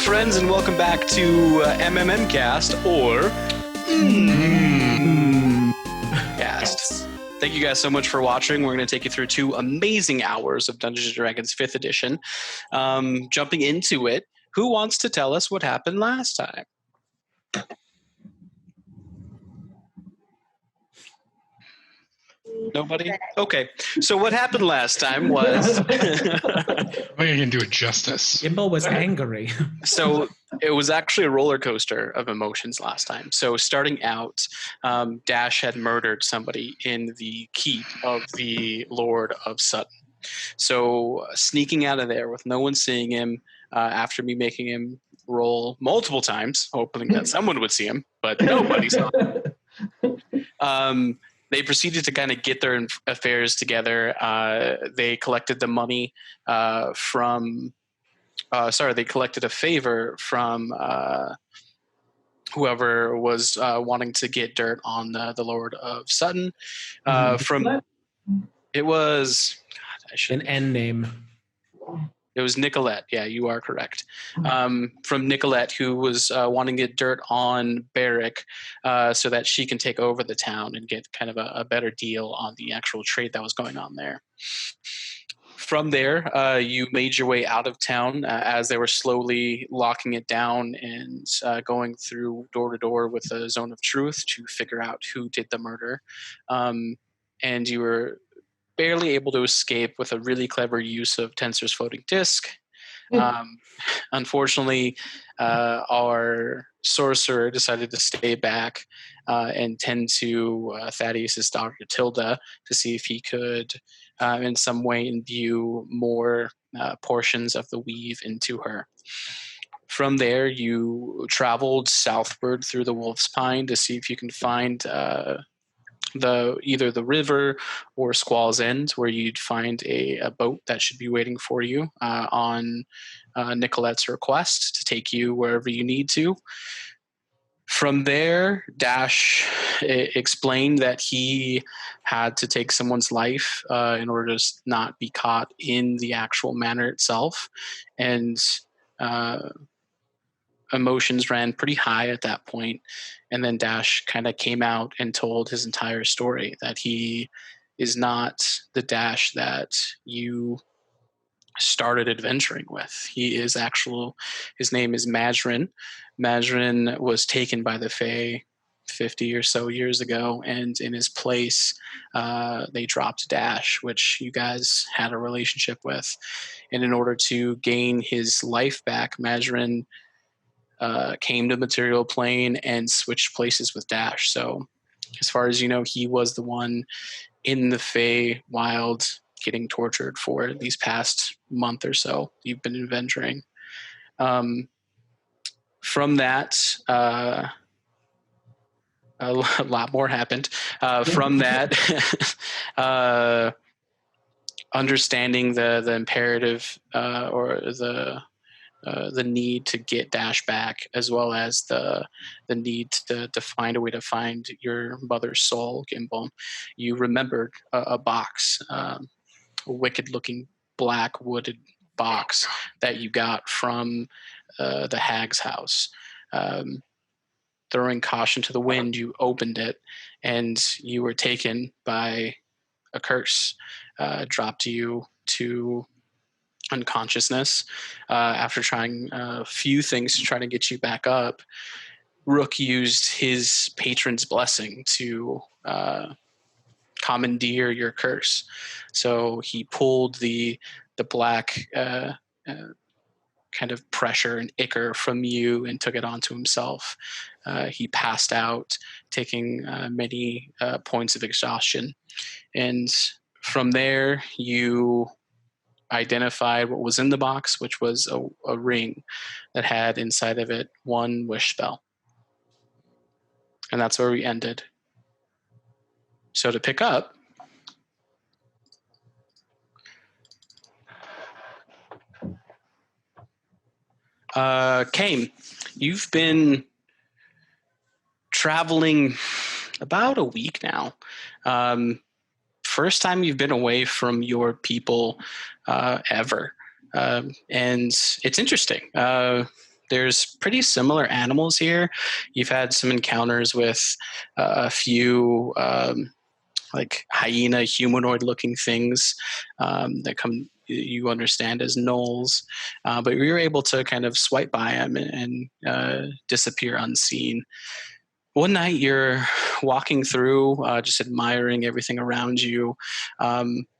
friends, and welcome back to MMMcast, or Cast. Thank you guys so much for watching. We're going to take you through 2 amazing hours of Dungeons & Dragons 5th edition. Jumping into it, who wants to tell us what happened last time? Nobody? Okay. So what happened last time was... I can do it justice. Imbo was angry. So it was actually a roller coaster of emotions last time. So starting out, Dash had murdered somebody in the keep of the Lord of Sutton. So sneaking out of there with no one seeing him, after me making him roll multiple times, hoping that someone would see him, but nobody saw him. They proceeded to kind of get their affairs together. They collected the money they collected a favor from whoever was wanting to get dirt on the Lord of Sutton. It was an N name. It was Nicolette. Yeah, you are correct. From Nicolette, who was wanting to get dirt on Barrick so that she can take over the town and get kind of a better deal on the actual trade that was going on there. From there, you made your way out of town as they were slowly locking it down and going through door to door with a zone of truth to figure out who did the murder. And you were barely able to escape with a really clever use of Tensor's floating disc. Unfortunately, our sorcerer decided to stay back and tend to Thaddeus's daughter Tilda to see if he could in some way imbue more portions of the weave into her. From there, you traveled southward through the Wolf's Pine to see if you can find either the river or Squall's End, where you'd find a boat that should be waiting for you on Nicolette's request to take you wherever you need to. From there, Dash explained that he had to take someone's life in order to not be caught in the actual manor itself. And emotions ran pretty high at that point. And then Dash kind of came out and told his entire story, that he is not the Dash that you started adventuring with. He is his name is Mazrin. Mazrin was taken by the Fae 50 or so years ago, and in his place, they dropped Dash, which you guys had a relationship with. And in order to gain his life back, Mazrin came to Material Plane and switched places with Dash. So as far as you know, he was the one in the Fae Wild getting tortured for these past month or so you've been adventuring. From that, a lot more happened. From that, understanding the imperative or the need to get Dash back, as well as the need to find a way to find your mother's soul, Gimbal. You remembered a box, a wicked-looking black wooded box that you got from the hag's house. Throwing caution to the wind, you opened it, and you were taken by a curse, dropped you to unconsciousness. After trying a few things to try to get you back up, Rook used his patron's blessing to commandeer your curse. So he pulled the black kind of pressure and ichor from you and took it onto himself. He passed out, taking many points of exhaustion. And from there, you identified what was in the box, which was a ring that had inside of it one wish spell. And that's where we ended. So to pick up, Kame, you've been traveling about a week now. First time you've been away from your people ever. And it's interesting. there's pretty similar animals here. You've had some encounters with a few like hyena humanoid looking things that you understand as Knolls, but we were able to kind of swipe by them and disappear unseen. One night you're walking through, just admiring everything around you,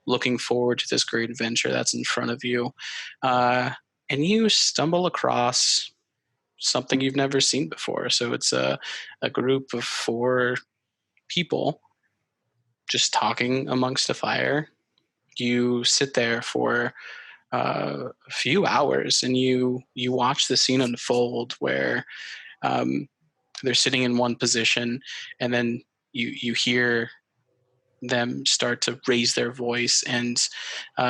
looking forward to this great adventure that's in front of you, and you stumble across something you've never seen before. So it's a group of 4 people just talking amongst a fire. You sit there for a few hours and you watch the scene unfold where they're sitting in one position, and then you hear them start to raise their voice, and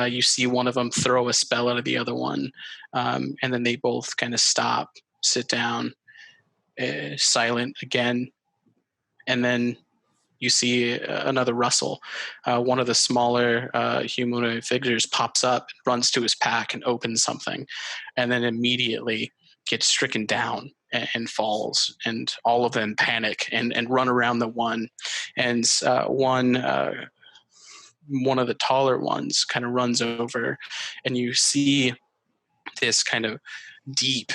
you see one of them throw a spell at the other one, and then they both kind of stop, sit down, silent again, and then you see another rustle. One of the smaller humanoid figures pops up, runs to his pack, and opens something, and then immediately gets stricken down and falls. And all of them panic and run around the one. And one of the taller ones kind of runs over, and you see this kind of deep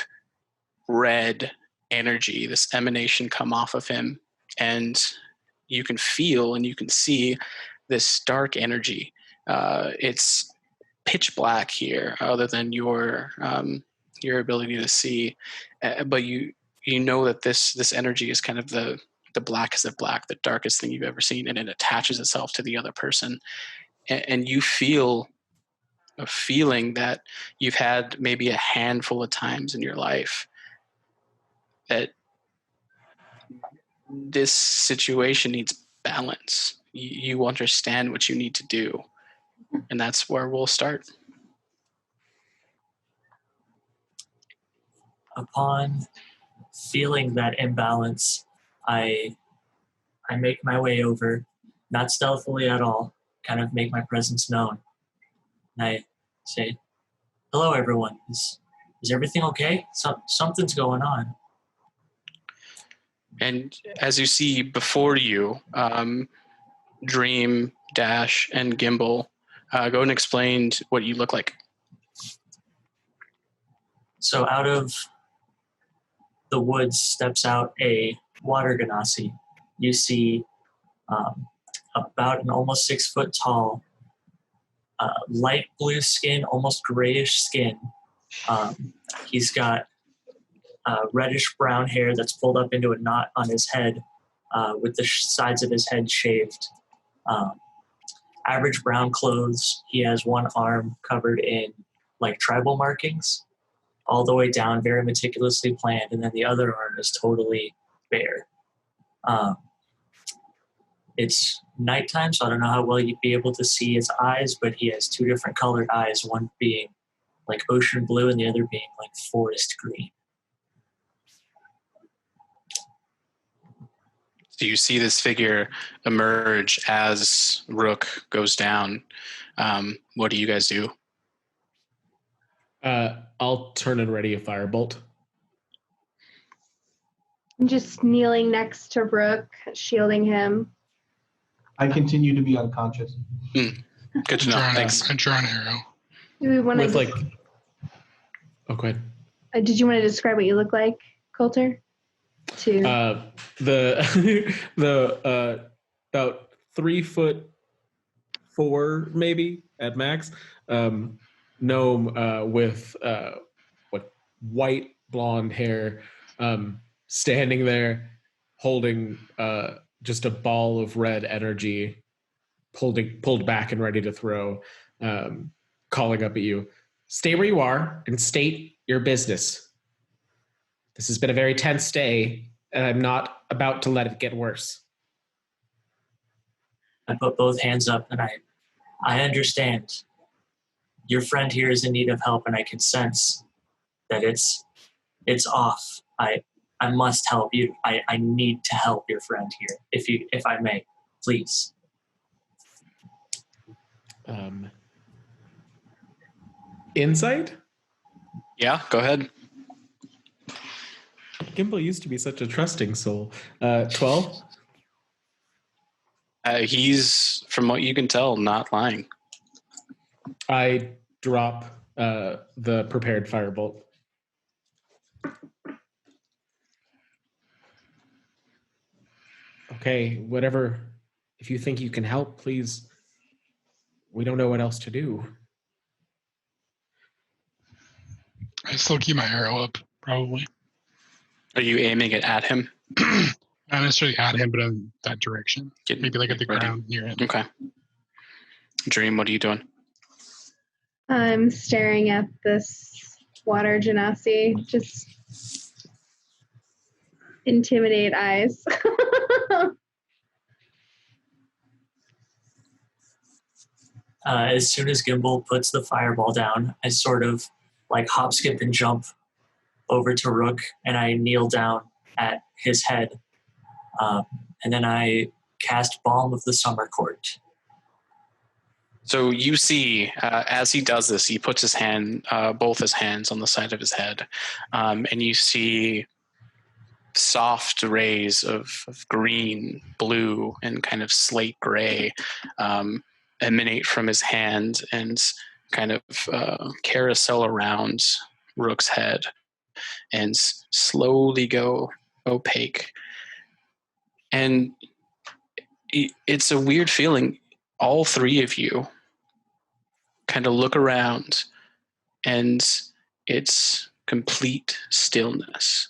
red energy, this emanation come off of him, and you can feel and you can see this dark energy. It's pitch black here, other than your ability to see, but you know that this energy is kind of the blackest of black, the darkest thing you've ever seen, and it attaches itself to the other person, and you feel a feeling that you've had maybe a handful of times in your life, that this situation needs balance. You understand what you need to do, and that's where we'll start. Upon feeling that imbalance, I make my way over, not stealthily at all, kind of make my presence known. And I say, "Hello, everyone. Is everything okay? Something's going on." And as you see before you, Dream, Dash, and Gimbal, go and explain what you look like. So out of the woods steps out a water Genasi. You see about an almost 6 foot tall, light blue skin, almost grayish skin. He's got reddish brown hair that's pulled up into a knot on his head, with the sides of his head shaved. Average brown clothes. He has one arm covered in like tribal markings all the way down, very meticulously planned, and then the other arm is totally bare. It's nighttime, so I don't know how well you'd be able to see his eyes, but he has 2 different colored eyes, one being like ocean blue and the other being like forest green. So you see this figure emerge as Rook goes down. What do you guys do? I'll turn and ready a firebolt. I'm just kneeling next to Rook, shielding him. I continue to be unconscious. Good to know. Thanks. I draw an arrow. Do we want With to? Oh, go ahead. Did you want to describe what you look like, Coulter? The about 3'4" maybe at max, gnome with white blonde hair, standing there holding just a ball of red energy, pulled back and ready to throw, calling up at you. Stay where you are and state your business. This has been a very tense day, and I'm not about to let it get worse. I put both hands up and I understand. Your friend here is in need of help, and I can sense that it's off. I must help you. I need to help your friend here, if I may, please. Insight? Yeah, go ahead. Gimbal used to be such a trusting soul. 12? He's, from what you can tell, not lying. I drop the prepared firebolt. Okay, whatever. If you think you can help, please. We don't know what else to do. I still keep my arrow up, probably. Are you aiming it at him? Not necessarily at him, but in that direction. Maybe like at the ready. ground near him. Okay. Dream, what are you doing? I'm staring at this water genasi. Just intimidate eyes. As soon as Gimbal puts the fireball down, I sort of like hop, skip, and jump over to Rook, and I kneel down at his head. And then I cast Balm of the Summer Court. So you see, as he does this, he puts his hand, both his hands on the side of his head, and you see soft rays of green, blue, and kind of slate gray emanate from his hand and kind of carousel around Rook's head and slowly go opaque. And it's a weird feeling. All three of you kind of look around and it's complete stillness.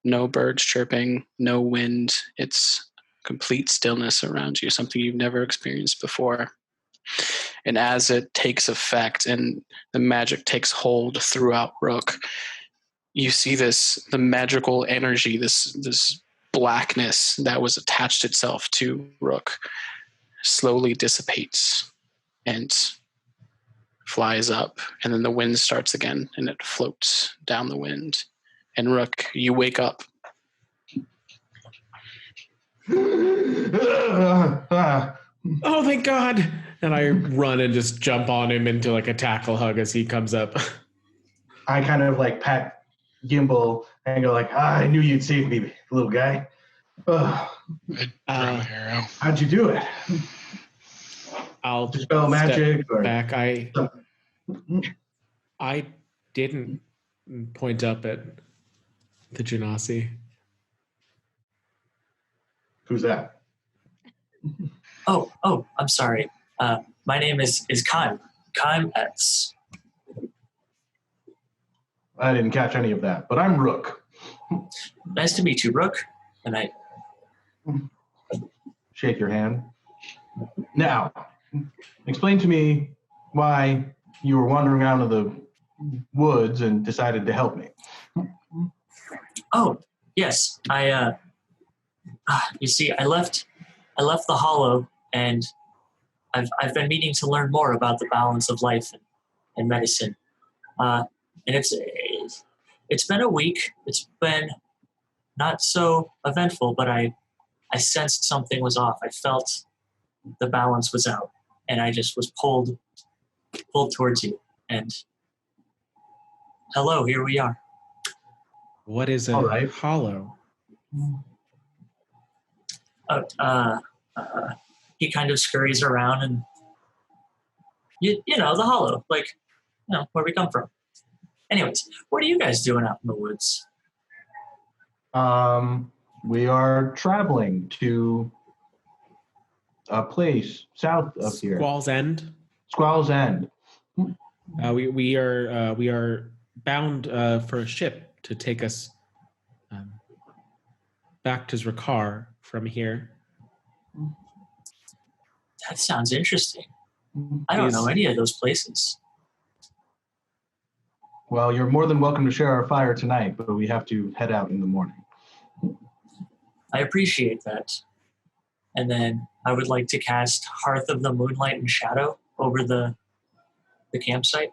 No birds chirping, no wind. It's complete stillness around you, something you've never experienced before. And as it takes effect and the magic takes hold throughout Rook, you see the magical energy, this blackness that was attached itself to Rook slowly dissipates and flies up, and then the wind starts again and it floats down the wind. And Rook, you wake up. Oh, thank God. And I run and just jump on him into like a tackle hug as he comes up. I kind of like pat Gimbal and go like, I knew you'd save me, little guy. I throw my arrow. How'd you do it? I'll Dispel magic or back. I didn't point up at the Genasi. Who's that? Oh, I'm sorry. My name is Kime. Kime X. I didn't catch any of that, but I'm Rook. Nice to meet you, Rook. And I Shake your hand. Now, explain to me why you were wandering around in the woods and decided to help me. Oh, yes. You see, I left the Hollow, and I've been meaning to learn more about the balance of life and medicine. And it's been a week. It's been not so eventful, but I sensed something was off. I felt the balance was out, and I just was pulled towards you. And hello, here we are. What is a All right. hollow? He kind of scurries around, and you know, the Hollow, like, you know, where we come from. Anyways, what are you guys doing out in the woods? We are traveling to a place south of here. Squall's End. Squall's End. We are bound for a ship to take us back to Zrakar from here. That sounds interesting. I don't know any of those places. Well, you're more than welcome to share our fire tonight, but we have to head out in the morning. I appreciate that. And then I would like to cast Hearth of the Moonlight and Shadow over the campsite.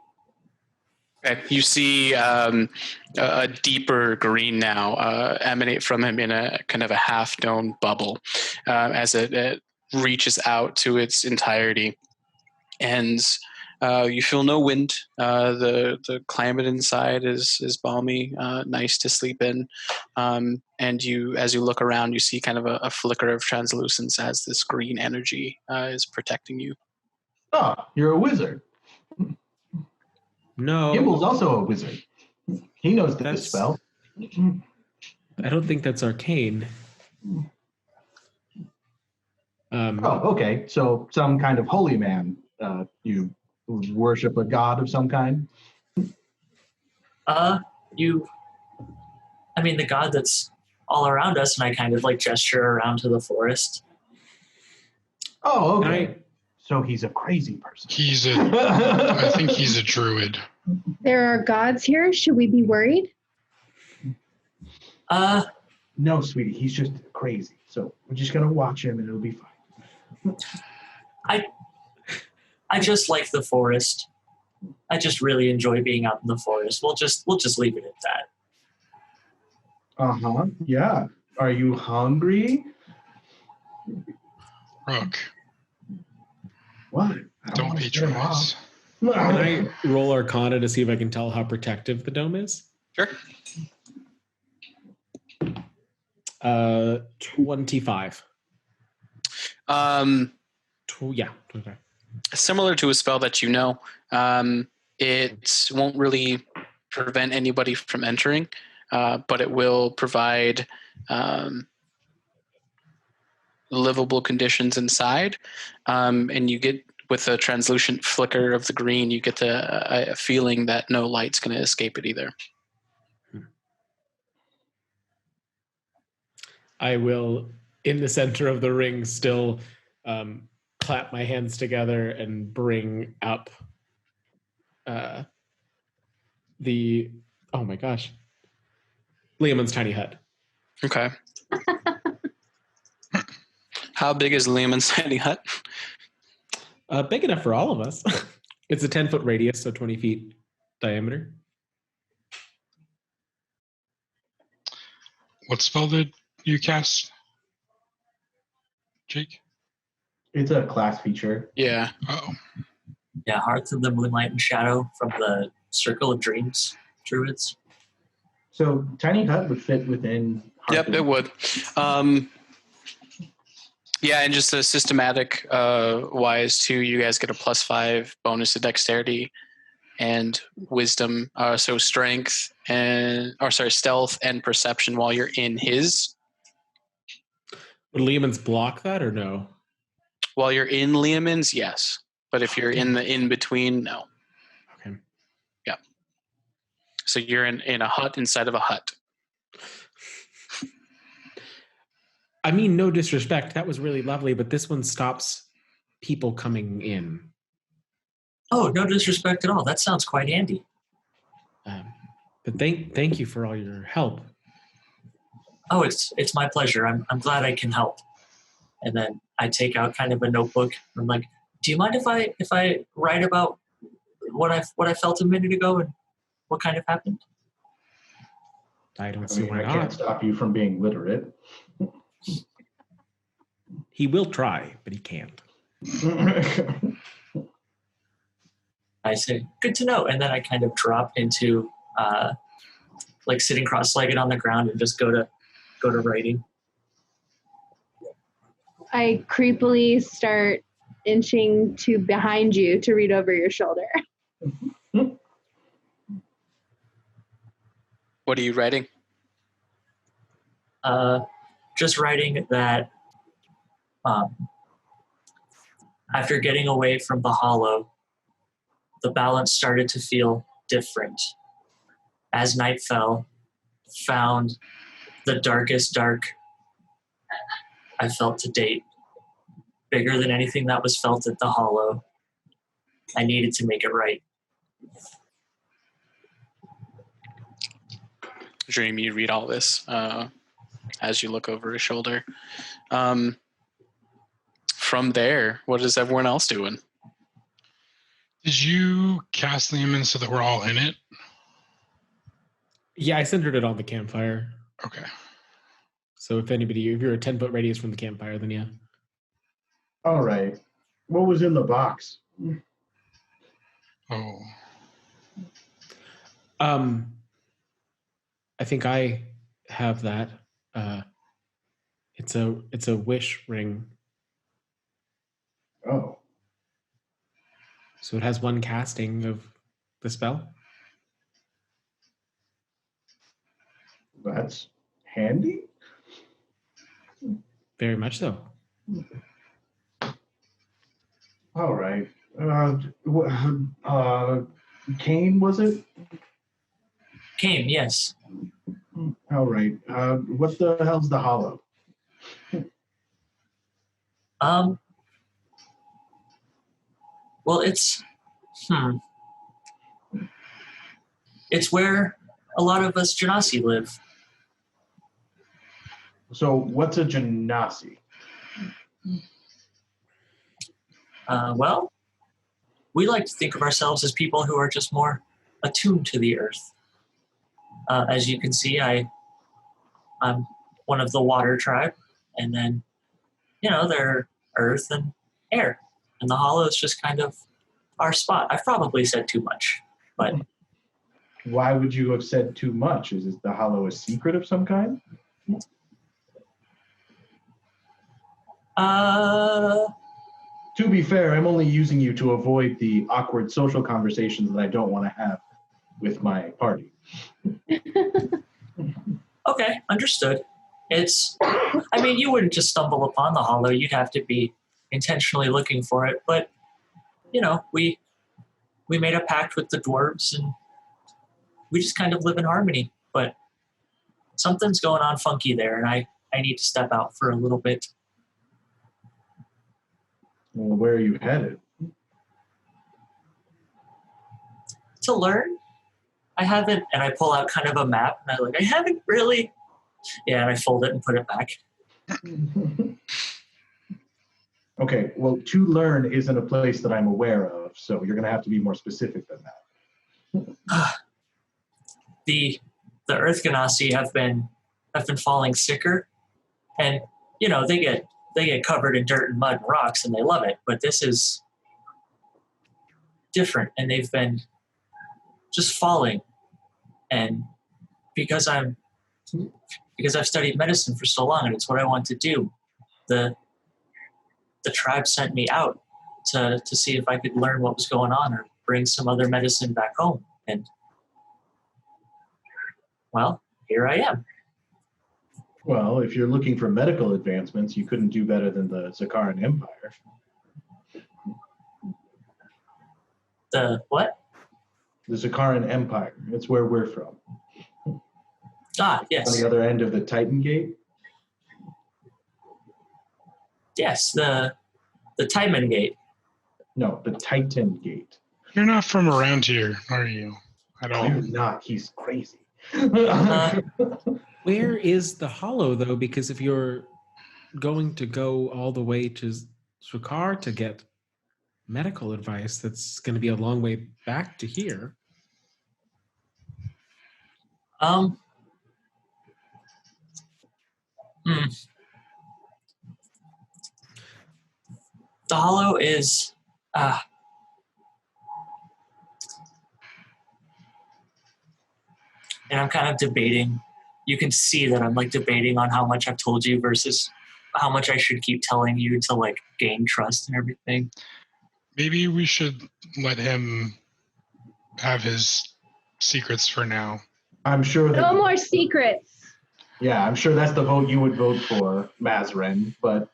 Okay. You see a deeper green now emanate from him in a kind of a half-dome bubble as it reaches out to its entirety. And You feel no wind. The climate inside is balmy, nice to sleep in. And you, as you look around, you see kind of a flicker of translucence as this green energy is protecting you. Oh, you're a wizard. No, Gimble's also a wizard. He knows the That's- spell. I don't think that's arcane. Oh, okay. So some kind of holy man. You worship a god of some kind? The god that's all around us, and I kind of like gesture around to the forest. Oh, Can okay. I- So he's a crazy person. I think he's a druid. There are gods here. Should we be worried? No, sweetie, he's just crazy. So we're just gonna watch him and it'll be fine. I just like the forest. I just really enjoy being out in the forest. We'll just leave it at that. Uh-huh. Yeah. Are you hungry? Rook, What? I don't wanna scare him patronize. off. Can I roll Arcana to see if I can tell how protective the dome is? Sure. 25. Yeah. 25. Similar to a spell that you know, it won't really prevent anybody from entering, but it will provide livable conditions inside. And you get, with a translucent flicker of the green, you get a feeling that no light's going to escape it either. I will, in the center of the ring, still clap my hands together and bring up oh my gosh, Liamon's tiny hut. Okay. How big is Lehman's tiny hut? Big enough for all of us. It's a 10-foot radius, so 20 feet diameter. What spell did you cast, Jake? It's a class feature. Yeah. Oh, Yeah, Hearth of the Moonlight and Shadow from the Circle of Dreams Druids. So tiny hut would fit within. Yep, it would. Yeah, and just a systematic wise too, you guys get a +5 bonus to dexterity and wisdom. So strength stealth and perception while you're in his. Would Liamon's block that or no? While you're in Liamon's, yes. But if you're in the in-between, no. Okay. Yeah. So you're in a hut inside of a hut. I mean, no disrespect. That was really lovely, but this one stops people coming in. Oh, no disrespect at all. That sounds quite handy. But thank you for all your help. Oh, it's my pleasure. I'm glad I can help. And then I take out kind of a notebook. I'm like, do you mind if I write about what I felt a minute ago and what kind of happened? I don't I see mean, why I can't not. stop you from being literate. He will try, but he can't. I say, good to know. And then I kind of drop into like sitting cross-legged on the ground and just go to writing. I creepily start inching to behind you to read over your shoulder. What are you writing? Just writing that after getting away from the hollow, the balance started to feel different. As night fell, found the darkest dark I felt to date, bigger than anything that was felt at the hollow. I needed to make it right. Dream, you read all this as you look over his shoulder. From there, what is everyone else doing? did you cast Lehman so that we're all in it? Yeah, I centered it on the campfire. Okay. So if you're a 10-foot radius from the campfire, then yeah. All right. What was in the box? Oh. I think I have that. It's a wish ring. Oh, So it has one casting of the spell. that's handy. Very much so. All right. Kane, was it? Came, yes. All right. What the hell's the hollow? Well, it's where a lot of us Genasi live. So, what's a Genasi? Well, we like to think of ourselves as people who are just more attuned to the earth. As you can see, I'm one of the water tribe, and then, they're earth and air. And the hollow is just kind of our spot. I've probably said too much, but Why would you have said too much? Is the hollow a secret of some kind? To be fair, I'm only using you to avoid the awkward social conversations that I don't want to have with my party. Okay, understood. You wouldn't just stumble upon the hollow. You'd have to be intentionally looking for it. But, we made a pact with the dwarves, and we just kind of live in harmony. But something's going on funky there, and I need to step out for a little bit. Well, where are you headed? To learn. I haven't, and I pull out kind of a map, and I haven't really. Yeah, and I fold it and put it back. Okay, well, to learn isn't a place that I'm aware of, so you're going to have to be more specific than that. The Earth Genasi have been falling sicker, and they get covered in dirt and mud and rocks, and they love it. But this is different, and they've been just falling. And because I've studied medicine for so long, and it's what I want to do, the tribe sent me out to see if I could learn what was going on or bring some other medicine back home. And, well, here I am. Well, if you're looking for medical advancements, you couldn't do better than the Zakaran Empire. The what? The Zakaran Empire. It's where we're from. Ah, yes. On the other end of the Titan Gate? Yes, the Timon Gate. No, the Titan Gate. You're not from around here, are you? At all? I'm not. He's crazy. Where is the hollow, though? Because if you're going to go all the way to Sukar to get medical advice, that's going to be a long way back to here. The hollow is and I'm kind of debating. You can see that I'm debating on how much I've told you versus how much I should keep telling you to gain trust and everything. Maybe we should let him have his secrets for now. I'm sure that. No more secrets. Yeah, I'm sure that's the vote you would vote for, Mazrin. But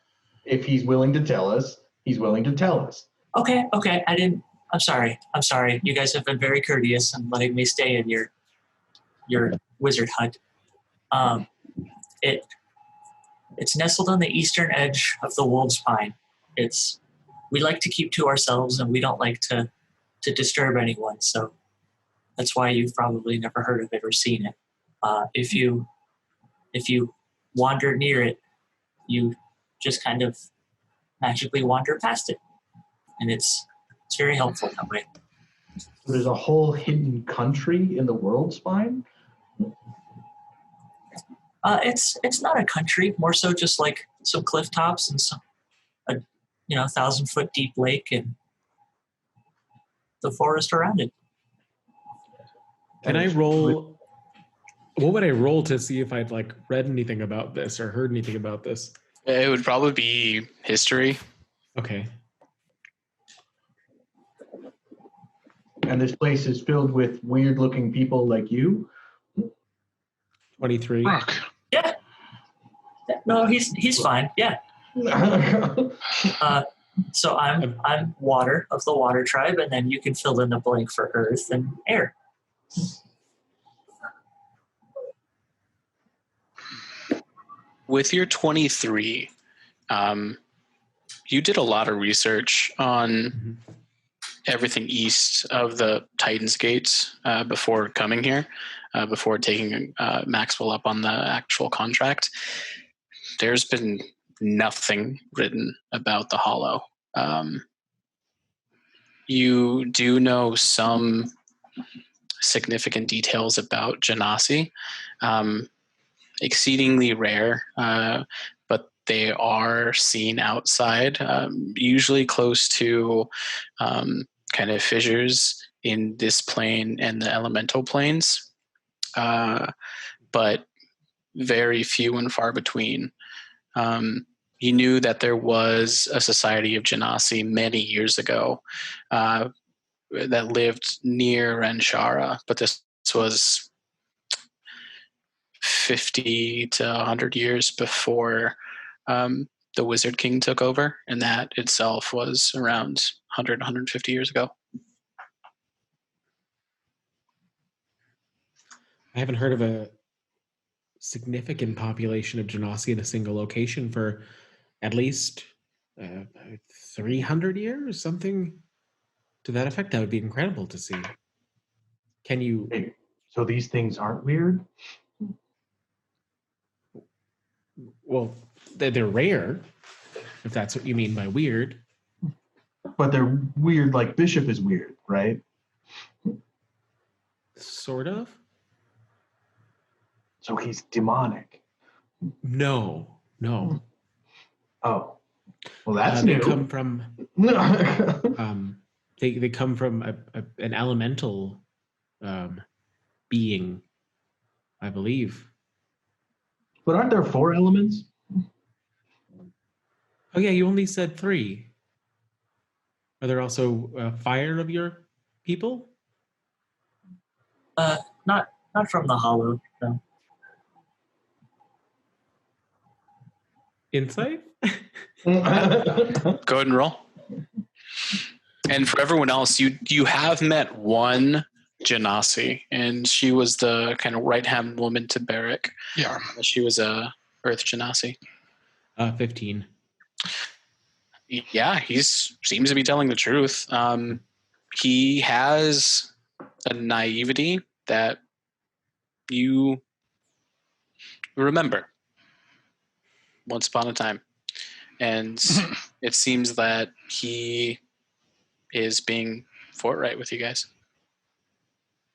if he's willing to tell us, he's willing to tell us. Okay. I'm sorry. You guys have been very courteous in letting me stay in your wizard hut. It's nestled on the eastern edge of the Wolves Pine. We like to keep to ourselves, and we don't like to disturb anyone. So that's why you've probably never heard of it or seen it. If you wander near it, you just kind of magically wander past it, and it's very helpful that way. There's a whole hidden country in the world spine. It's not a country, more so just some cliff tops and some 1,000-foot deep lake, and the forest around it. Can I roll? What would I roll to see if I'd like read anything about this or heard anything about this? It would probably be history. Okay. And this place is filled with weird-looking people like you. 23. Rock. Yeah. No, he's fine. Yeah. So I'm water of the water tribe, and then you can fill in the blank for earth and air. With your 23, you did a lot of research on everything east of the Titan's Gates before coming here, before taking Maxwell up on the actual contract. There's been nothing written about the Hollow. You do know some significant details about Genasi. Exceedingly rare, but they are seen outside, usually close to kind of fissures in this plane and the elemental planes, but very few and far between. He knew that there was a society of Genasi many years ago that lived near Renshara, but this was 50 to 100 years before the Wizard King took over, and that itself was around 100, 150 years ago. I haven't heard of a significant population of Genasi in a single location for at least 300 years, something to that effect. That would be incredible to see. Can you... Hey, so these things aren't weird? Well, they're rare, if that's what you mean by weird. But they're weird like Bishop is weird, right? Sort of. So he's demonic. No. Oh. Well, that's They new. come from... they come from an elemental being, I believe. But aren't there 4 elements? Oh yeah, you only said 3. Are there also fire of your people? Not from the Hollow. No. Insight? Go ahead and roll. And for everyone else, you have met one Genasi, and she was the kind of right-hand woman to Barrick. Yeah. She was a Earth Genasi. 15. Yeah, he seems to be telling the truth. He has a naivety that you remember once upon a time. And it seems that he is being forthright with you guys.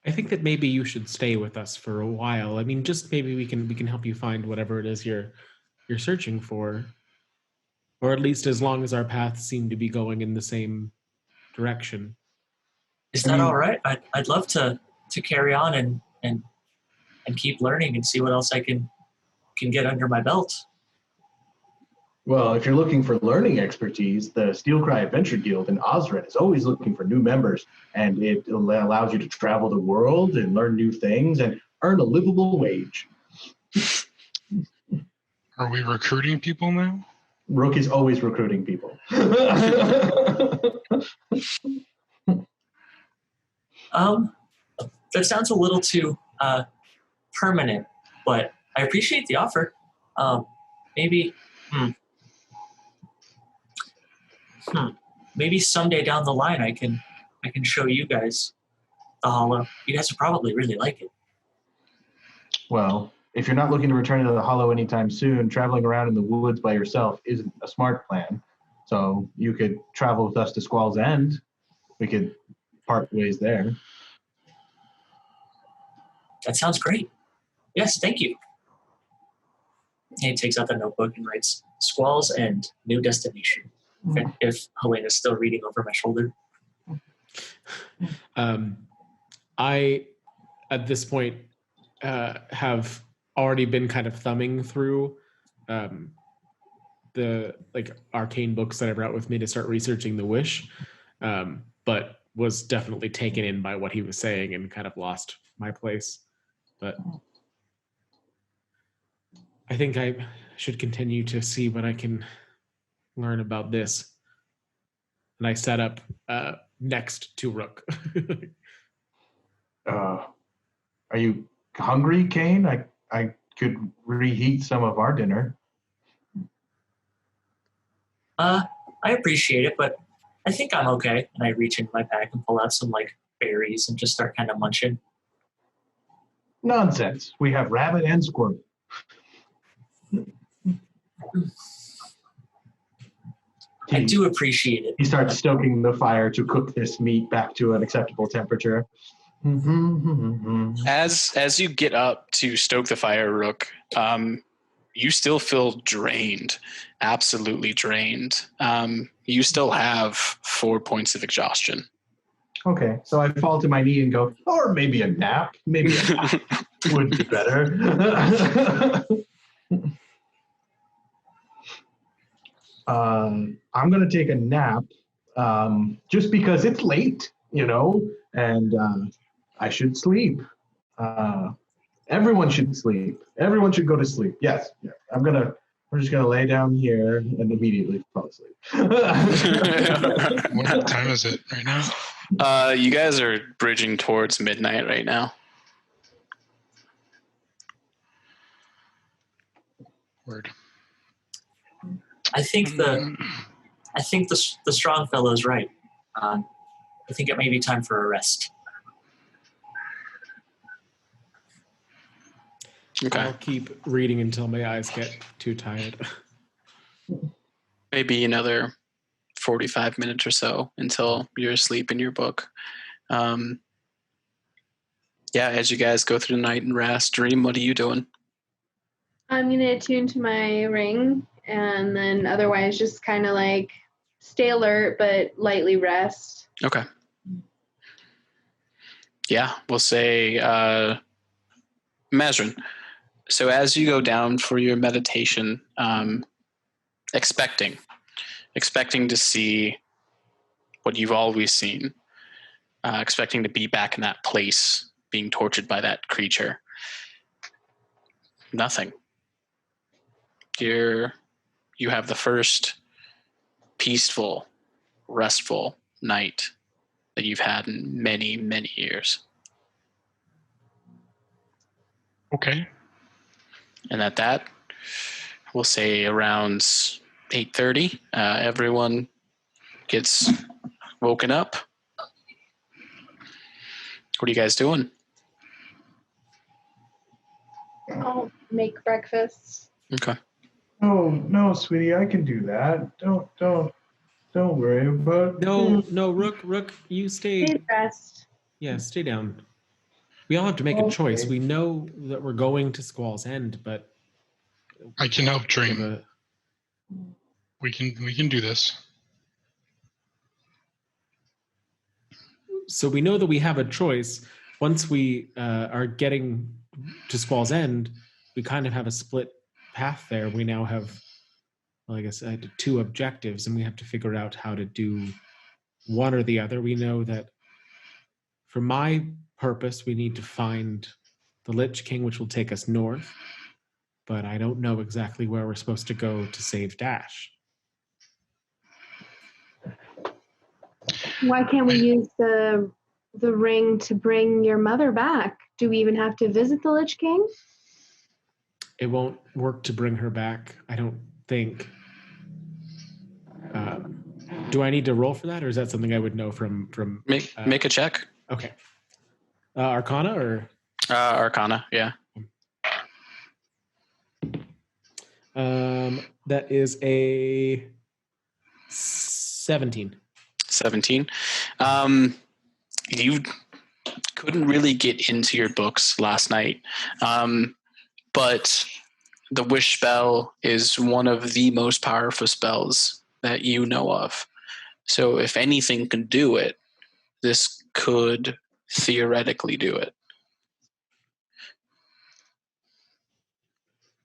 I think that maybe you should stay with us for a while. I mean, just maybe we can help you find whatever it is you're searching for. Or at least as long as our paths seem to be going in the same direction. Is that all right? I'd love to carry on and keep learning and see what else I can get under my belt. Well, if you're looking for learning expertise, the Steelcry Adventure Guild in Mazrin is always looking for new members, and it allows you to travel the world and learn new things and earn a livable wage. Are we recruiting people now? Rook is always recruiting people. That sounds a little too permanent, but I appreciate the offer. Maybe someday down the line I can show you guys the Hollow. You guys would probably really like it. Well, if you're not looking to return to the Hollow anytime soon, traveling around in the woods by yourself isn't a smart plan. So you could travel with us to Squall's End. We could part ways there. That sounds great. Yes, thank you. And he takes out the notebook and writes Squall's End, new destination. If Helena's still reading over my shoulder. I, at this point, have already been kind of thumbing through the arcane books that I brought with me to start researching the wish, but was definitely taken in by what he was saying and kind of lost my place. But I think I should continue to see what I can learn about this. And I set up next to Rook. Are you hungry, Kane? I could reheat some of our dinner. I appreciate it, but I think I'm okay. And I reach into my pack and pull out some berries and just start kind of munching. Nonsense. We have rabbit and squirrel. I do appreciate it. He starts stoking the fire to cook this meat back to an acceptable temperature. As you get up to stoke the fire, Rook, you still feel drained, absolutely drained. You still have 4 points of exhaustion. Okay, so I fall to my knee and go, or maybe a nap. Maybe a nap would be better. I'm going to take a nap just because it's late, and I should sleep. Everyone should sleep. Everyone should go to sleep. Yes. Yeah. We're just gonna lay down here and immediately fall asleep. What time is it right now? You guys are bridging towards midnight right now. Word. I think the strong fellow's right. I think it may be time for a rest. Okay. I'll keep reading until my eyes get too tired. Maybe another 45 minutes or so until you're asleep in your book. As you guys go through the night and rest, Dream, what are you doing? I'm going to attune to my ring and then otherwise just kind of stay alert but lightly rest. Okay. Yeah, we'll say Mazrin. So as you go down for your meditation, expecting to see what you've always seen, expecting to be back in that place, being tortured by that creature. Nothing. You have the first peaceful, restful night that you've had in many, many years. Okay. And at that, we'll say around 8:30, everyone gets woken up. What are you guys doing? I'll make breakfast. Okay. Oh no, sweetie, I can do that. Don't worry about. No, Rook, you stay. Stay rest. Yeah, stay down. We all have to make a choice. We know that we're going to Squall's End, but I can help Dream. We can do this. So we know that we have a choice. Once we are getting to Squall's End, we kind of have a split path there. We now have, well, I guess, 2 objectives, and we have to figure out how to do one or the other. We know that for my purpose, we need to find the Lich King, which will take us north, but I don't know exactly where we're supposed to go to save Dash. Why can't we use the ring to bring your mother back? Do we even have to visit the Lich King? It won't work to bring her back, I don't think. Do I need to roll for that, or is that something I would know from Make a check. Okay. Arcana or? Arcana, yeah. That is a 17. 17. You couldn't really get into your books last night, but the wish spell is one of the most powerful spells that you know of. So if anything can do it, this could theoretically do it.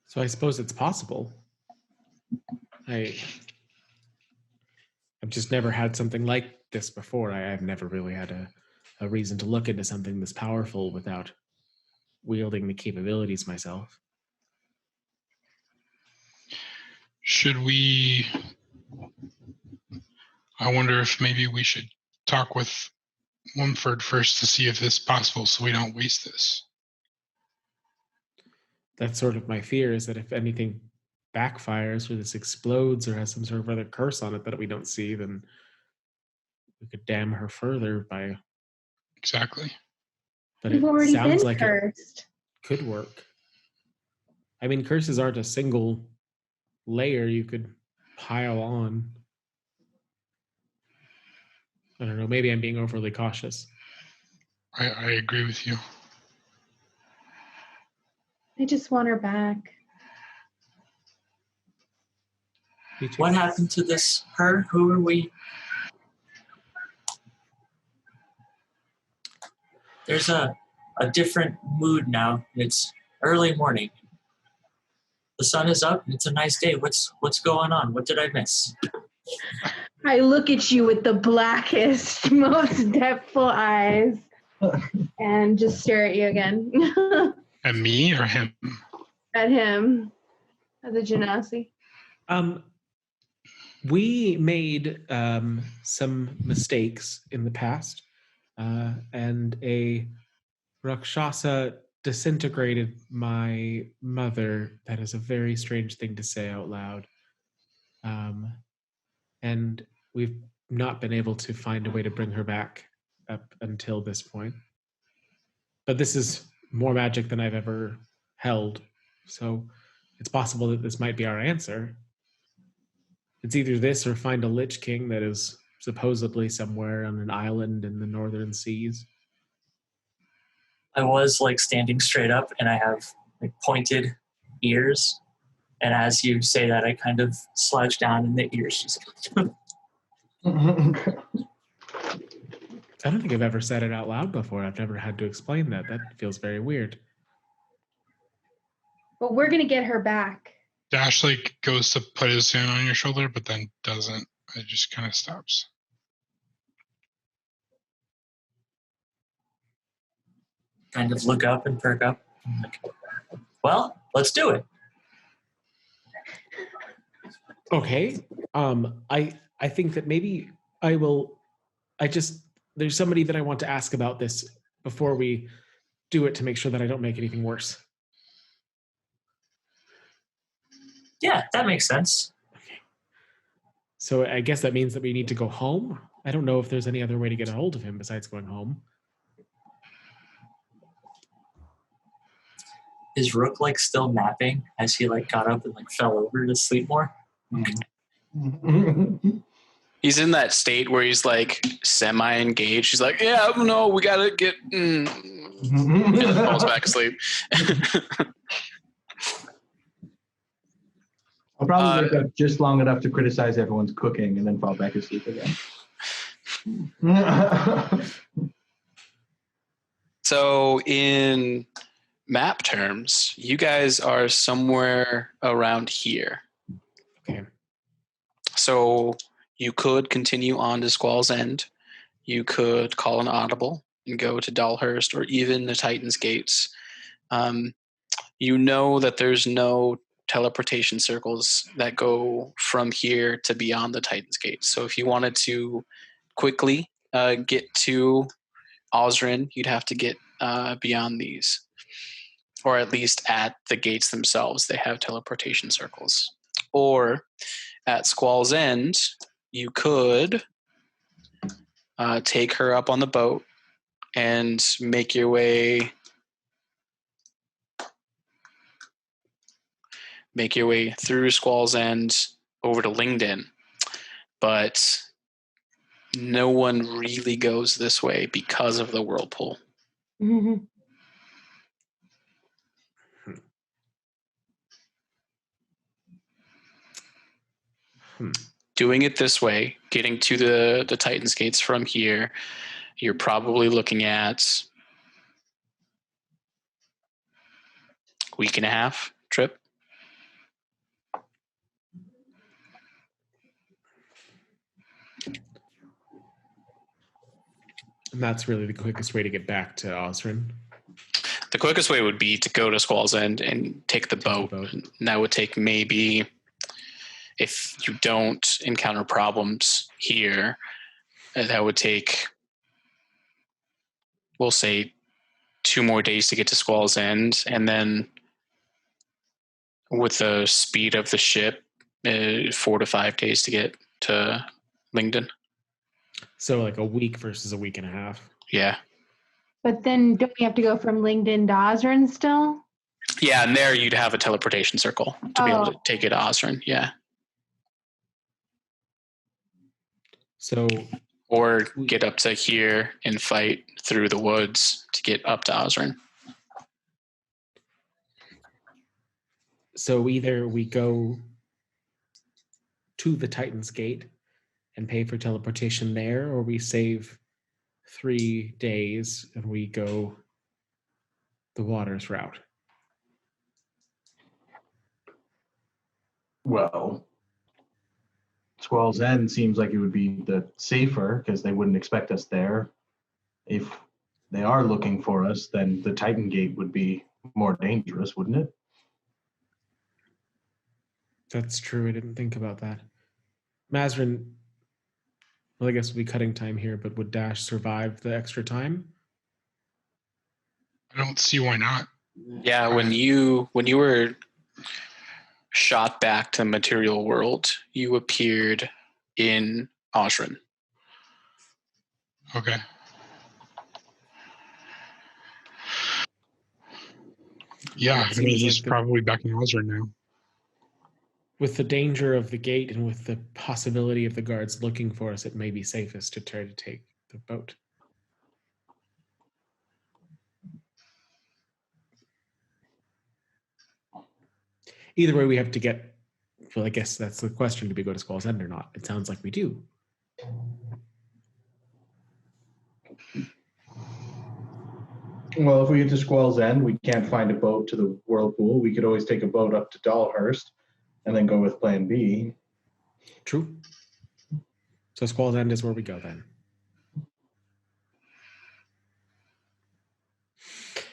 So I suppose it's possible. I've just never had something like this before. I've never really had a reason to look into something this powerful without wielding the capabilities myself. Should we... I wonder if maybe we should talk with Mumford first to see if this is possible so we don't waste this. That's sort of my fear, is that if anything backfires or this explodes or has some sort of other curse on it that we don't see, then we could damn her further by... Exactly. But We've it already sounds been like cursed. it could work. I mean, curses aren't a single layer you could pile on. I don't know, maybe I'm being overly cautious. I agree with you. I just want her back. Me too. What happened to this her? Who are we? There's a different mood now. It's early morning. The sun is up and it's a nice day. What's going on? What did I miss? I look at you with the blackest, most depthful eyes and just stare at you again. At me or him? At him. At the Genasi. We made some mistakes in the past, and a Rakshasa disintegrated my mother. That is a very strange thing to say out loud. And we've not been able to find a way to bring her back up until this point. But this is more magic than I've ever held, so it's possible that this might be our answer. It's either this or find a Lich King that is supposedly somewhere on an island in the northern seas. I was like standing straight up and I have like pointed ears. And as you say that, I kind of slouch down in the ears. Just I don't think I've ever said it out loud before. I've never had to explain that. That feels very weird. But we're going to get her back. Dash like goes to put his hand on your shoulder, but then doesn't. It just kind of stops. kind of look up and perk up. I'm like, well, let's do it. Okay. I think that maybe there's somebody that I want to ask about this before we do it to make sure that I don't make anything worse. Yeah, that makes sense. Okay. So I guess that means that we need to go home. I don't know if there's any other way to get a hold of him besides going home. Is Rook like still napping as he like got up and like fell over to sleep more? He's in that state where he's like semi-engaged. He's like, yeah, no, we gotta get. And then falls back asleep. I'll probably wake up just long enough to criticize everyone's cooking and then fall back asleep again. So in map terms, you guys are somewhere around here. Okay. So you could continue on to Squall's End. You could call an audible and go to Dalhurst or even the Titan's Gates. You know that there's no teleportation circles that go from here to beyond the Titan's Gates. So if you wanted to quickly get to Mazrin, you'd have to get beyond these. Or at least at the gates themselves, they have teleportation circles. Or at Squall's End, you could take her up on the boat and make your way through Squall's End over to Lingden. But no one really goes this way because of the whirlpool. Mm-hmm. Doing it this way, getting to the Titan's Gates from here, you're probably looking at a week and a half trip. And that's really the quickest way to get back to Osrin. The quickest way would be to go to Squall's End and take the boat. And that would take maybe, if you don't encounter problems here, that would take, we'll say, 2 more days to get to Squall's End. And then with the speed of the ship, 4 to 5 days to get to Lingdon. So like a week versus a week and a half. Yeah. But then don't we have to go from Lingdon to Osrin still? Yeah, and there you'd have a teleportation circle to be able to take it to Osrin. Yeah. So, or get up to here and fight through the woods to get up to Osrin. So either we go to the Titan's Gate and pay for teleportation there, or we save 3 days and we go the waters route. Well, Squall's End seems like it would be the safer because they wouldn't expect us there. If they are looking for us, then the Titan Gate would be more dangerous, wouldn't it? That's true. I didn't think about that. Mazrin, well, I guess we'll be cutting time here, but would Dash survive the extra time? I don't see why not. Yeah, when you were shot back to the material world, you appeared in Osrin. Okay. Yeah, I mean, he's probably back in Mazrin now. With the danger of the gate and with the possibility of the guards looking for us, it may be safest to try to take the boat. Either way, we have to get, well, I guess that's the question, do we go to Squall's End or not? It sounds like we do. Well, if we get to Squall's End, we can't find a boat to the whirlpool. We could always take a boat up to Dalhurst and then go with Plan B. True. So Squall's End is where we go then.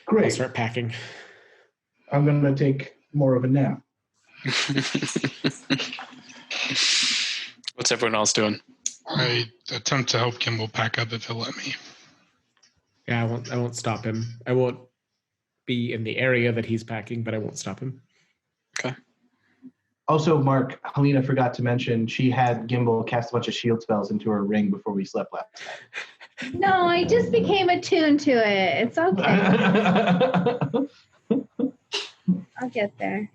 Great. I'll start packing. I'm going to take more of a nap. What's everyone else doing? I attempt to help Kimball pack up if he'll let me. Yeah, I won't stop him. I won't be in the area that he's packing, but I won't stop him. Okay. Also, Mark, Helena forgot to mention she had Gimbal cast a bunch of shield spells into her ring before we slept last night. No, I just became attuned to it. It's okay. I'll get there.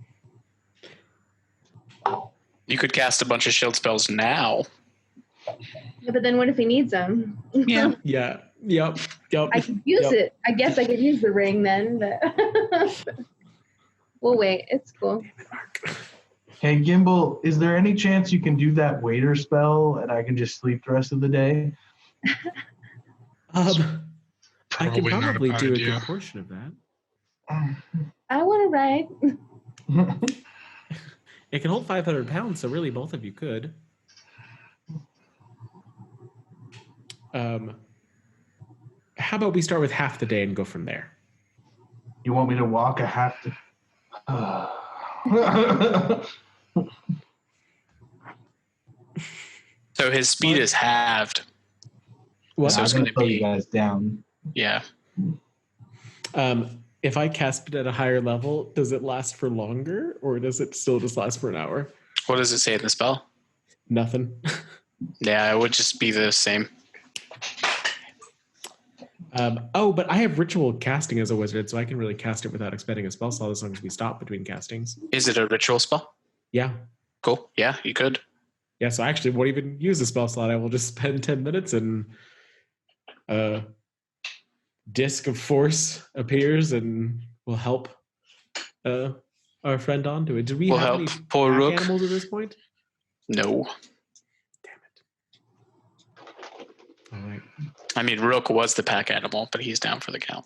You could cast a bunch of shield spells now. Yeah, but then what if he needs them? Yeah. Yeah. Yep. I could use it. I guess I could use the ring then, but we'll wait. It's cool. Hey, Gimbal, is there any chance you can do that waiter spell and I can just sleep the rest of the day? I can Probably not a probably bad do a idea. good portion of that. I want to ride. It can hold 500 pounds, so really both of you could. How about we start with half the day and go from there? You want me to walk a half to... So his speed is halved. Well, So it's I'm going to slow you be, guys down. yeah. if I cast it at a higher level, does it last for longer, or does it still just last for an hour? What does it say in the spell? Nothing. Yeah, it would just be the same. But I have ritual casting as a wizard, so I can really cast it without expending a spell slot as long as we stop between castings. Is it a ritual spell? Yeah. Cool. Yeah, you could. Yeah, so I actually won't even use a spell slot. I will just spend 10 minutes and a disc of force appears and will help our friend onto it. Do we Will have help any poor pack Rook. animals at this point? No. Damn it. All right. I mean, Rook was the pack animal, but he's down for the count.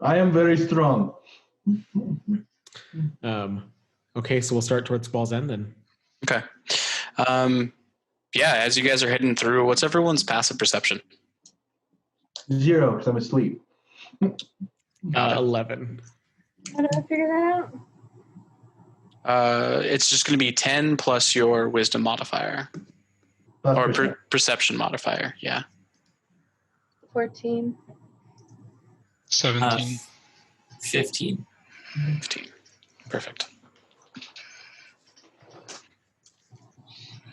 I am very strong. Okay, so we'll start towards Squall's End then. Okay. Yeah, as you guys are heading through, what's everyone's passive perception? 0, because I'm asleep. 11. How do I figure that out? It's just going to be 10 plus your wisdom modifier. Plus Or percent. perception modifier, yeah. 14. 17. 15. 15. Perfect.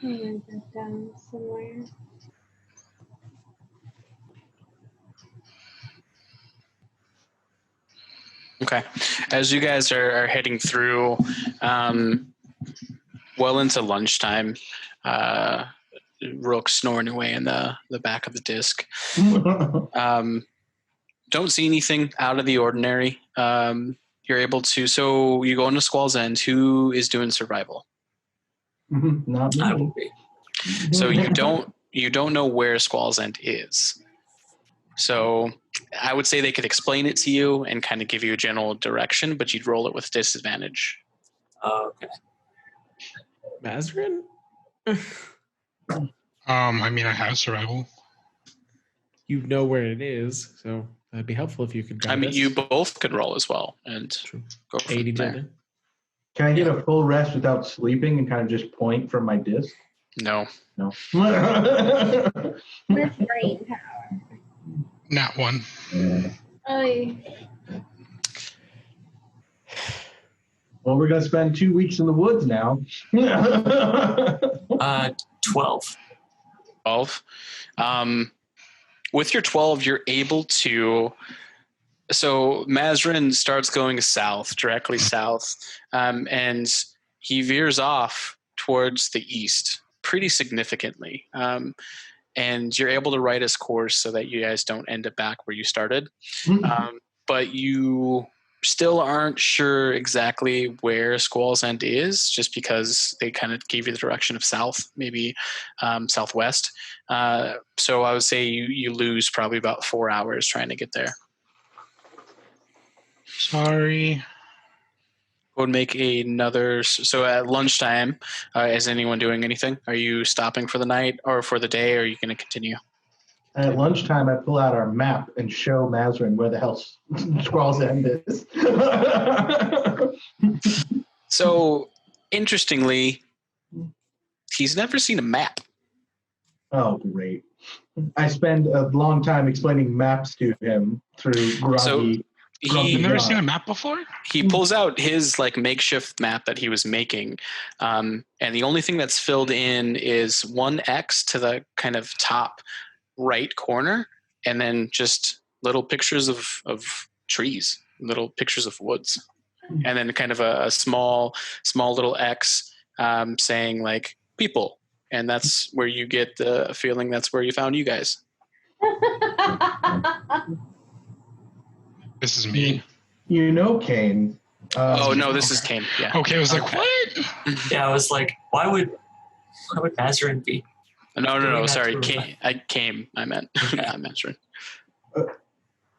I'll write that down somewhere. Okay. As you guys are heading through, well into lunchtime, Rook snoring away in the back of the disc. Don't see anything out of the ordinary. You're able to, so you go into Squall's End. Who is doing survival? Not me. I will be. So you don't know where Squall's End is. So I would say they could explain it to you and kind of give you a general direction, but you'd roll it with disadvantage. Okay. Mazrin? I mean, I have survival. You know where it is, so that'd be helpful if you could guide I mean, us. you both could roll as well and True. go from Aid each there. other. Can I get a full rest without sleeping and kind of just point from my disc? No. No. With brain power. Nat 1. Oy. Well, we're going to spend 2 weeks in the woods now. 12. 12. With your 12, you're able to. So Mazrin starts going south, directly south, and he veers off towards the east pretty significantly. And you're able to right his course so that you guys don't end up back where you started. But you still aren't sure exactly where Squall's End is, just because they kind of gave you the direction of south, maybe southwest. So I would say you lose probably about 4 hours trying to get there. Sorry. Would make another. So at lunchtime, is anyone doing anything? Are you stopping for the night or for the day, or are you going to continue? At lunchtime, I pull out our map and show Mazrin where the hell Squall's End is. So interestingly, he's never seen a map. Oh, great. I spend a long time explaining maps to him through groggy. You've He never seen a map before? pulls out his like makeshift map that he was making, and the only thing that's filled in is one X to the kind of top right corner, and then just little pictures of trees, little pictures of woods, and then kind of a small little X saying like people, and that's where you get the feeling that's where you found you guys. This is me. You know, Kane. Oh no, this is Kane. Yeah. Okay, I was like, Okay. what? Yeah, I was like, why would Mazrin be? No. Doing that Sorry, to I meant. I meant sure.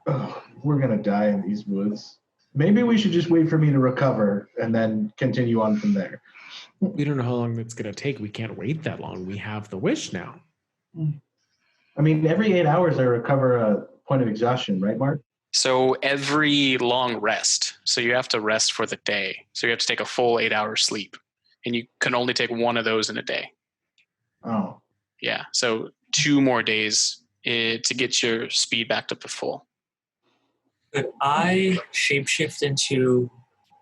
Oh, we're going to die in these woods. Maybe we should just wait for me to recover and then continue on from there. We don't know how long that's going to take. We can't wait that long. We have the wish now. I mean, every 8 hours I recover a point of exhaustion, right, Mark? So every long rest, so you have to rest for the day. So you have to take a full 8-hour sleep, and you can only take one of those in a day. Oh. Yeah, so 2 more days to get your speed back up to full. Could I shapeshift into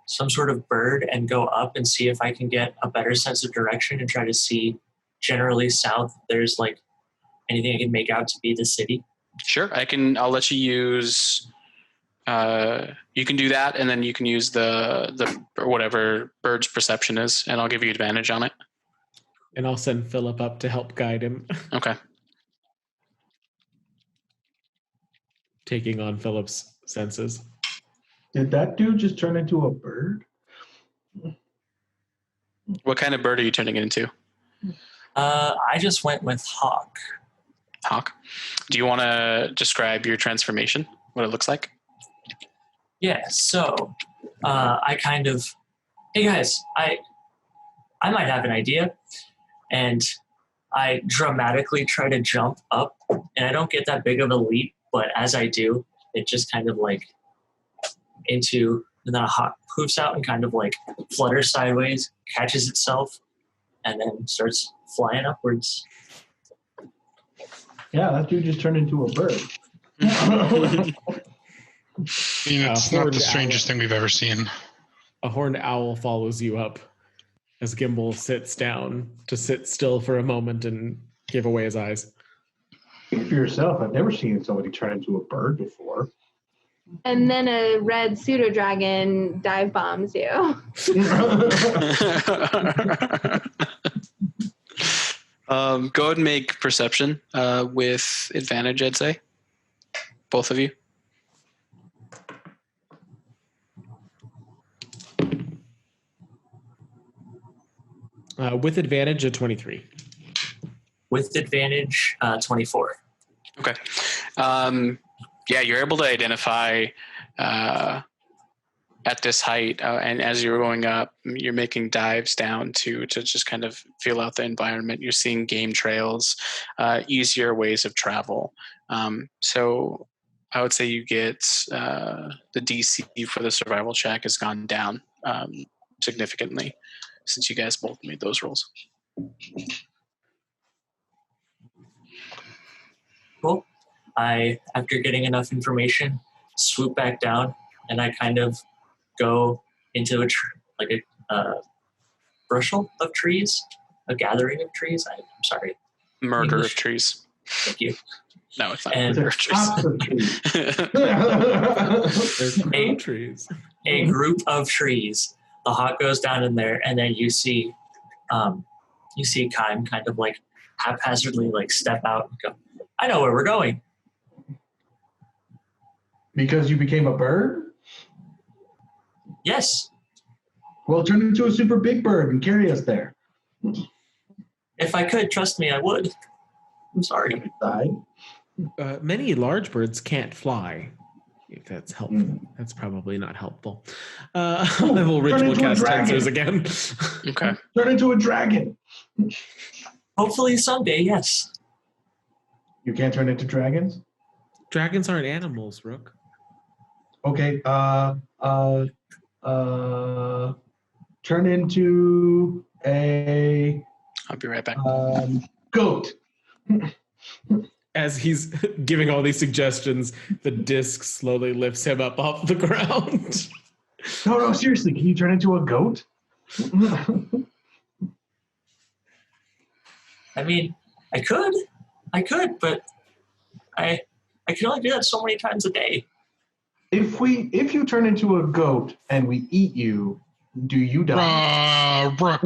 some sort of bird and go up and see if I can get a better sense of direction and try to see generally south if there's like anything I can make out to be the city? Sure, I'll let you use. You can do that, and then you can use the whatever bird's perception is, and I'll give you advantage on it. And I'll send Philip up to help guide him, Okay. taking on Philip's senses. Did that dude just turn into a bird? What kind of bird are you turning it into? I just went with Hawk. Hawk. Do you want to describe your transformation? What it looks like? Yeah, so I kind of, hey guys, I might have an idea, and I dramatically try to jump up, and I don't get that big of a leap, but as I do, it just kind of like and then a hawk poofs out and kind of like flutters sideways, catches itself, and then starts flying upwards. Yeah, that dude just turned into a bird. It's not the strangest thing we've ever seen. A horned owl follows you up as Gimbal sits down to sit still for a moment and give away his eyes. Speak for yourself. I've never seen somebody turn into a bird before. And then a red pseudo dragon dive bombs you. Go ahead and make perception with advantage, I'd say. Both of you. With advantage, a 23. With advantage, 24. Okay. Yeah, you're able to identify at this height, and as you're going up, you're making dives down to just kind of feel out the environment. You're seeing game trails, easier ways of travel. So I would say you get the DC for the survival check has gone down significantly since you guys both made those rolls. Cool. I, after getting enough information, swoop back down, and I kind of go into a bushel of trees, a gathering of trees. I'm sorry. Murder English. of trees. Thank you. No, it's not And murder of trees. There's crow trees. A group of trees. The hawk goes down in there, and then you see Kaim kind of like haphazardly like step out and go, I know where we're going. Because you became a bird? Yes. Well, turn into a super big bird and carry us there. If I could, trust me, I would. I'm sorry. Side. Many large birds can't fly. If that's helpful. That's probably not helpful. I will ritual into a cast dragon. tensors again. Okay. Turn into a dragon. Hopefully someday, yes. You can't turn into dragons? Dragons aren't animals, Rook. Okay. Turn into a I'll be right back. goat. As he's giving all these suggestions, the disc slowly lifts him up off the ground. No, seriously. Can you turn into a goat? I mean, I could, but I can only do that so many times a day. If you turn into a goat and we eat you, do you die? Brooke.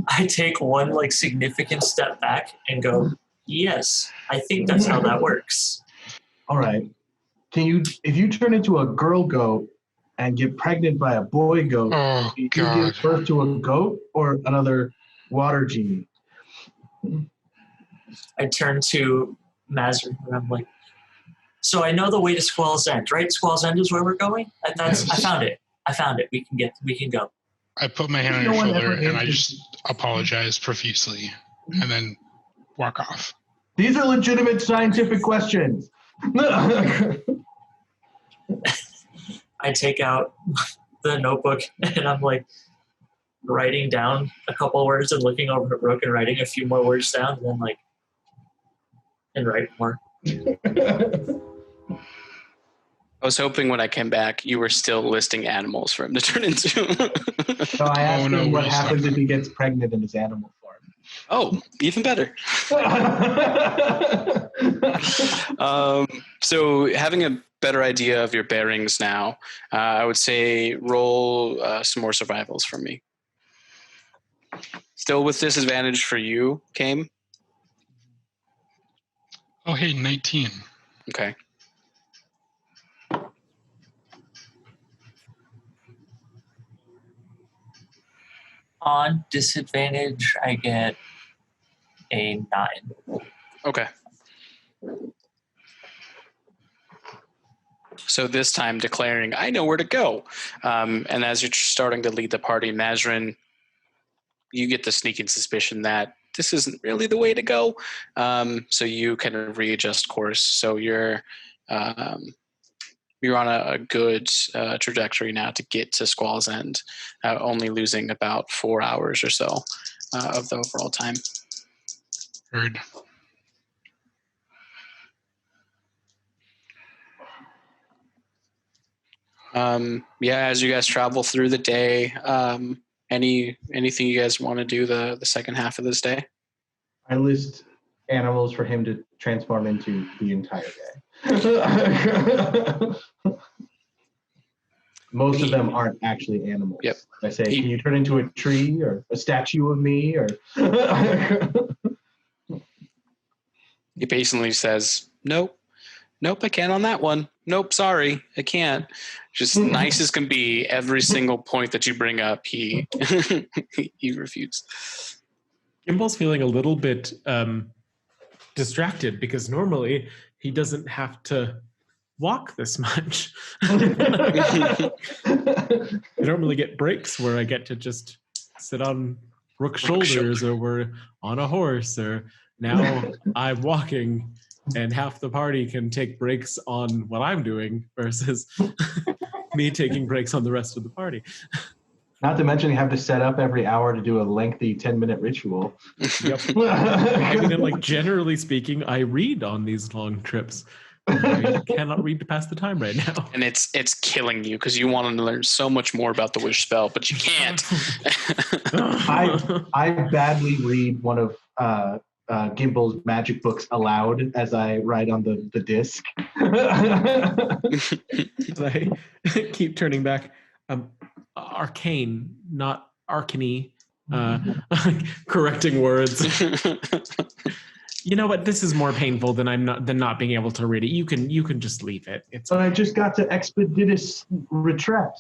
I take one like significant step back and go, yes, I think that's how that works. All right. If you turn into a girl goat and get pregnant by a boy goat, Oh, do you God. give birth to a goat or another water genie? I turn to Mazrin and I'm like, so I know the way to Squall's End, right? Squall's End is where we're going? I found it. We can go. I put my hand on No your one shoulder ever and I answers. just apologize profusely and then walk off. These are legitimate scientific questions. I take out the notebook and I'm like writing down a couple words and looking over at Brooke and writing a few more words down and then like and write more. I was hoping when I came back, you were still listing animals for him to turn into. So I asked him what we're happens stuck. if he gets pregnant in his animal form. Oh, even better. So having a better idea of your bearings now, I would say roll some more survivals for me. Still with disadvantage for you, Kame? Oh, hey, 19. Okay. On disadvantage, I get a 9. Okay. So this time declaring, I know where to go. And as you're starting to lead the party, Mazrin, you get the sneaking suspicion that this isn't really the way to go. So you kind of readjust course. So you're on a good trajectory now to get to Squall's End, only losing about 4 hours or so of the overall time. Heard. As you guys travel through the day, anything you guys want to do the second half of this day? I list animals for him to transform into the entire day. Most of them aren't actually animals. Yep. I say, can you turn into a tree or a statue of me? Or he basically says, nope, I can't on that one. Nope, sorry, I can't. Just nice as can be. Every single point that you bring up, he he refutes. Gimble's feeling a little bit distracted because normally he doesn't have to walk this much. I normally get breaks where I get to just sit on Rook's shoulders or we're on a horse, or now I'm walking and half the party can take breaks on what I'm doing versus me taking breaks on the rest of the party. Not to mention you have to set up every hour to do a lengthy 10-minute ritual. Yep. I mean, like, generally speaking, I read on these long trips. I cannot read to pass the time right now. And it's killing you because you want to learn so much more about the wish spell, but you can't. I badly read one of Gimble's magic books aloud as I write on the disc. I keep turning back. Arcane, not arcany. Correcting words. You know what? This is more painful than not being able to read it. You can just leave it. It's. But I just got to expeditious retreat.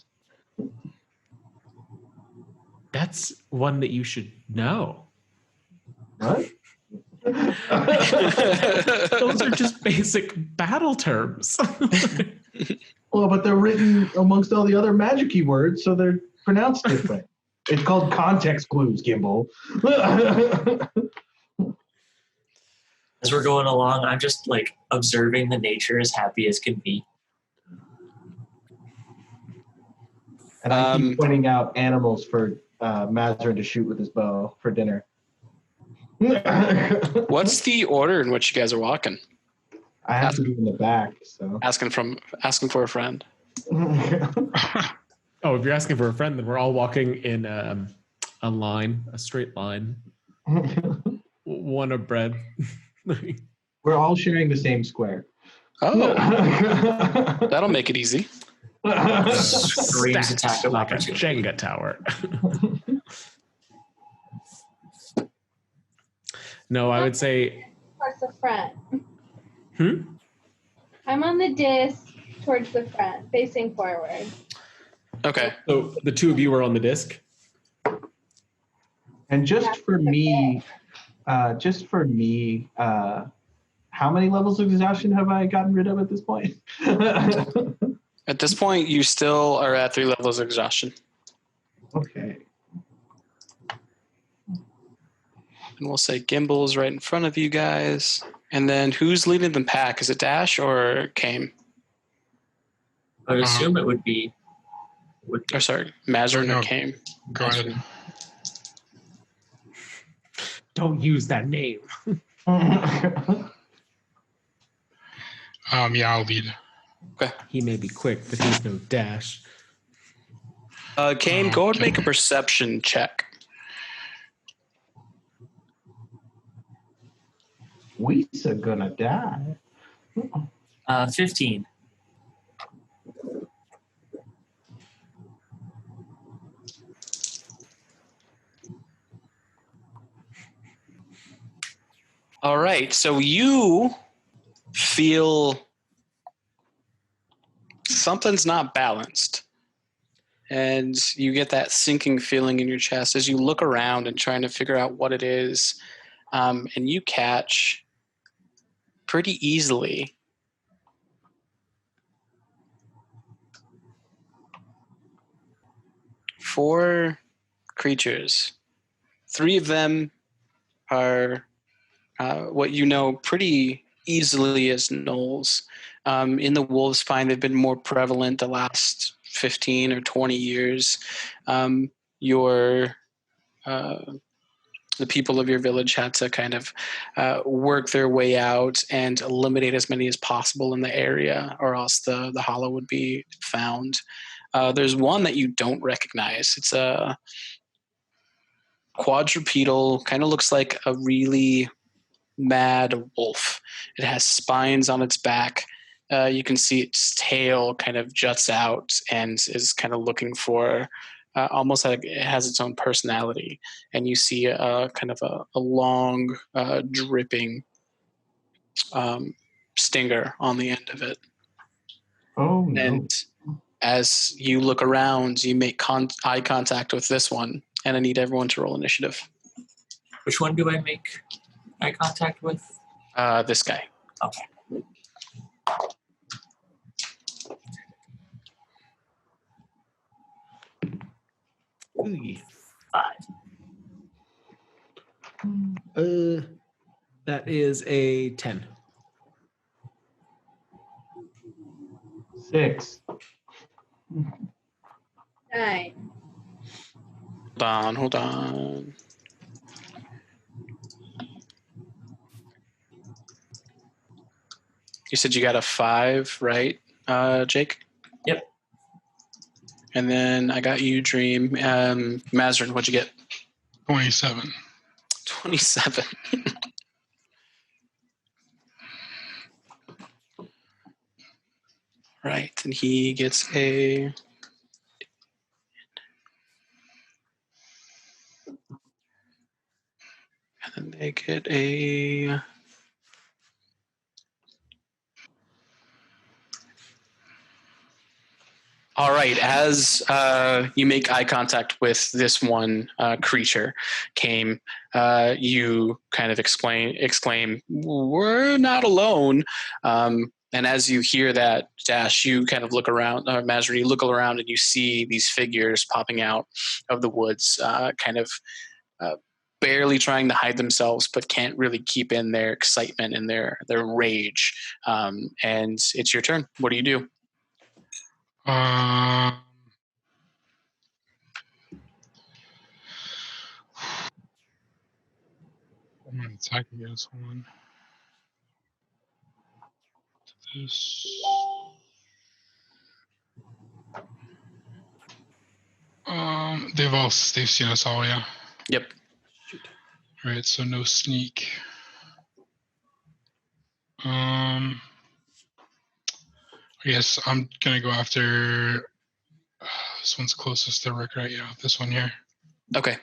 That's one that you should know. What? Those are just basic battle terms. Well, but they're written amongst all the other magic-y words, so they're pronounced different. It's called context clues, Gimble. As we're going along, I'm just like observing the nature as happy as can be. And I keep pointing out animals for Mazrin to shoot with his bow for dinner. What's the order in which you guys are walking? I have to be in the back, so asking for a friend. Oh, if you're asking for a friend, then we're all walking in a line, a straight line. One of bread. We're all sharing the same square. Oh, that'll make it easy. Screams attack of like a opportunity. Jenga tower. No, I would say. Towards the front. Hmm? I'm on the disc towards the front, facing forward. Okay. So the two of you are on the disc. And just for me, how many levels of exhaustion have I gotten rid of at this point? At this point, you still are at 3 levels of exhaustion. Okay. And we'll say Gimble's right in front of you guys. And then who's leading the pack? Is it Dash or Kame? I would assume it would be. Or sorry, Mazrin No, or Kame? Go ahead. Don't use that name. Yeah, I'll lead. Okay. He may be quick, but he's no Dash. Kame, go and make a perception check. We's gonna die. 15. All right, so you feel something's not balanced. and you get that sinking feeling in your chest as you look around and trying to figure out what it is. And you catch pretty easily 4 creatures. 3 of them are what you know pretty easily as Knolls. In the wolves' find, they've been more prevalent the last 15 or 20 years. The people of your village had to kind of work their way out and eliminate as many as possible in the area, or else the hollow would be found. There's one that you don't recognize. It's a quadrupedal, kind of looks like a really mad wolf. It has spines on its back. You can see its tail kind of juts out and is kind of looking for almost like it has its own personality. And you see a kind of a long, dripping stinger on the end of it. Oh, no. And as you look around, you make eye contact with this one, and I need everyone to roll initiative. Which one do I make eye contact with? This guy. Okay. Ooh. 5. That is a 10. 6. 9. Hold on. You said you got a 5, right, Jake? Yep. And then I got you, Dream. Mazrin, what'd you get? 27. 27. Right, and he gets a... And then they get a... All right, as you make eye contact with this one creature, you kind of exclaim, "We're not alone." And as you hear that, Dash, you kind of look around, Mazrin, you look around and you see these figures popping out of the woods, kind of barely trying to hide themselves, but can't really keep in their excitement and their rage. And it's your turn. What do you do? I'm gonna attack against one. This. They've seen us all, yeah. Yep. All right, so no sneak. I guess I'm gonna go after this one's closest to Rick, right? Yeah, this one here. Okay.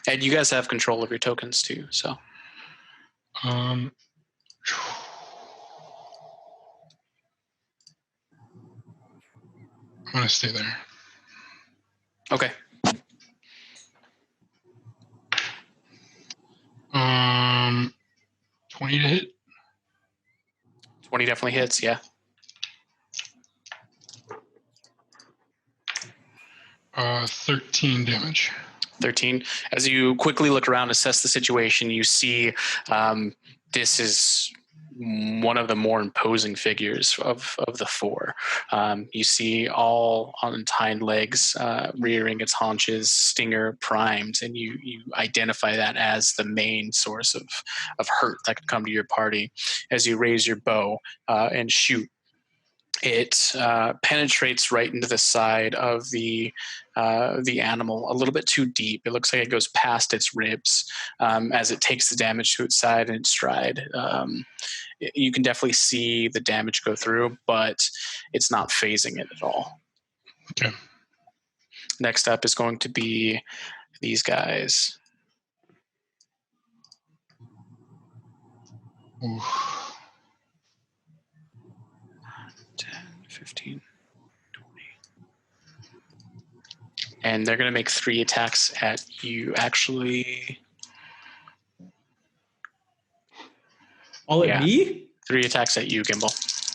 And you guys have control of your tokens too, so. I'm gonna stay there. Okay. 20 to hit. 20 definitely hits, yeah. 13 damage. 13. As you quickly look around, assess the situation, you see this is one of the more imposing figures of the 4. You see all on its hind legs, rearing its haunches, stinger primed, and you identify that as the main source of hurt that could come to your party. As you raise your bow and shoot, it penetrates right into the side of the animal a little bit too deep. It looks like it goes past its ribs as it takes the damage to its side and its stride. You can definitely see the damage go through, but it's not phasing it at all. Okay. Next up is going to be these guys. Oof. 10, 15, and they're going to make 3 attacks at you. Actually, All at Yeah. me? 3 attacks at you, Gimbal.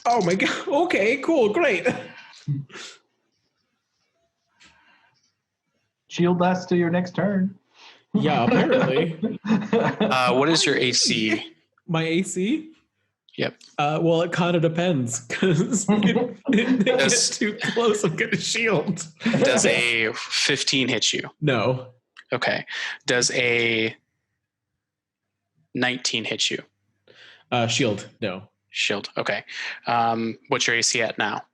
Oh my god. Okay, cool, great. Shield lasts till your next turn. Yeah, apparently. What is your AC? My AC? Yep. Well, it kind of depends, because if they get too close, I'm going to shield. Does a 15 hit you? No. Okay. Does a 19 hit you? Shield, no. Shield. Okay. What's your AC at now?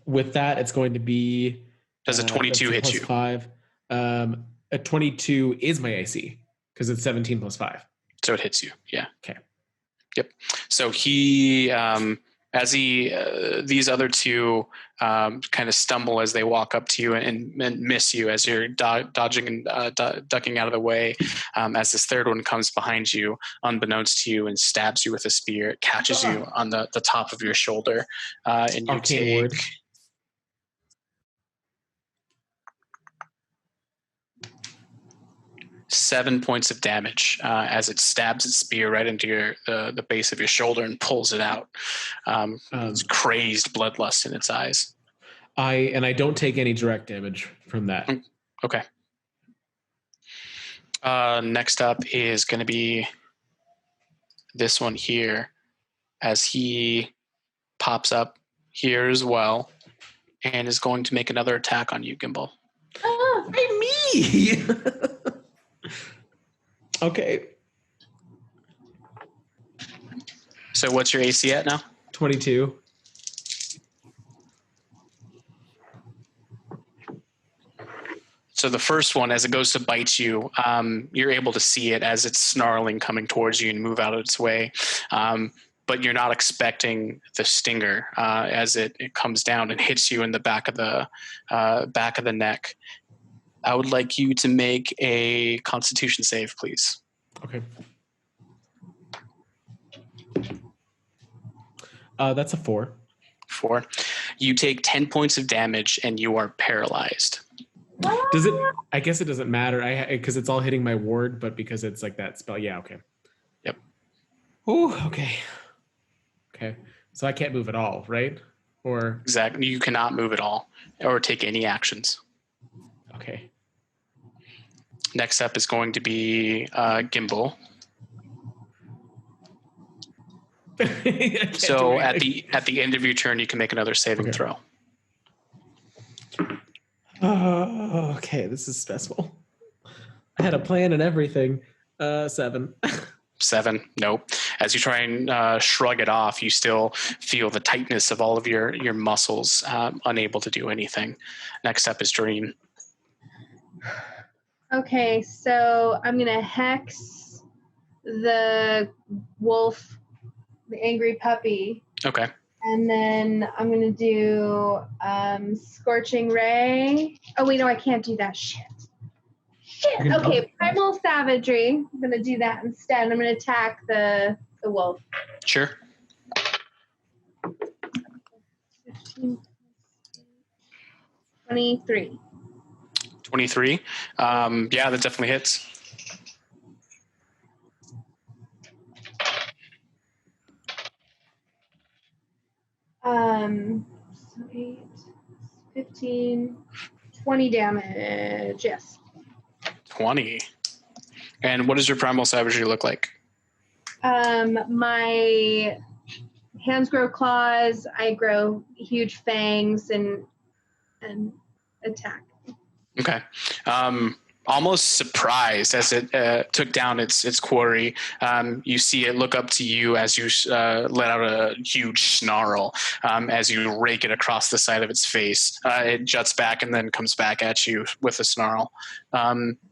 With that, it's going to be... Does a 22 hit plus you? 5. A 22 is my AC, because it's 17 plus 5. So it hits you. Yeah. Okay. Yep. So he, as he, these other 2 kind of stumble as they walk up to you and miss you as you're dodging and ducking out of the way. As this third one comes behind you, unbeknownst to you, and stabs you with a spear, it catches you on the top of your shoulder, and you Arcane take. word. 7 points of damage as it stabs its spear right into the base of your shoulder and pulls it out. It's crazed bloodlust in its eyes. I don't take any direct damage from that. Okay. Next up is going to be this one here, as he pops up here as well and is going to make another attack on you, Gimbal. Oh, Me! Okay. So what's your AC at now? 22. So the first one, as it goes to bite you, you're able to see it as it's snarling, coming towards you, and move out of its way. But you're not expecting the stinger as it comes down and hits you in the back of the neck. I would like you to make a Constitution save, please. Okay. That's a 4. 4. You take 10 points of damage and you are paralyzed. Does it? I guess it doesn't matter. Because it's all hitting my ward, but because it's like that spell. Yeah. Okay. Yep. Oh. Okay. Okay. So I can't move at all, right? Or Exactly. You cannot move at all or take any actions. okay. Next up is going to be Gimbal. So at the end of your turn, you can make another saving throw. Oh, okay. This is stressful. I had a plan and everything. 7. 7. Nope. As you try and shrug it off, you still feel the tightness of all of your muscles, unable to do anything. Next up is Doreen. Okay, so I'm gonna hex the wolf, the angry puppy, Okay. and then I'm gonna do scorching ray. Oh wait, no, I can't do that. Shit. Okay, primal savagery. I'm gonna do that instead. I'm gonna attack the wolf. Sure. 15, 23. 23. Yeah, that definitely hits. So 8, 15, 20 damage. Yes. 20. And what does your primal savagery look like? My hands grow claws. I grow huge fangs and attack. Okay. Almost surprised as it took down its quarry. You see it look up to you as you let out a huge snarl as you rake it across the side of its face. It juts back and then comes back at you with a snarl.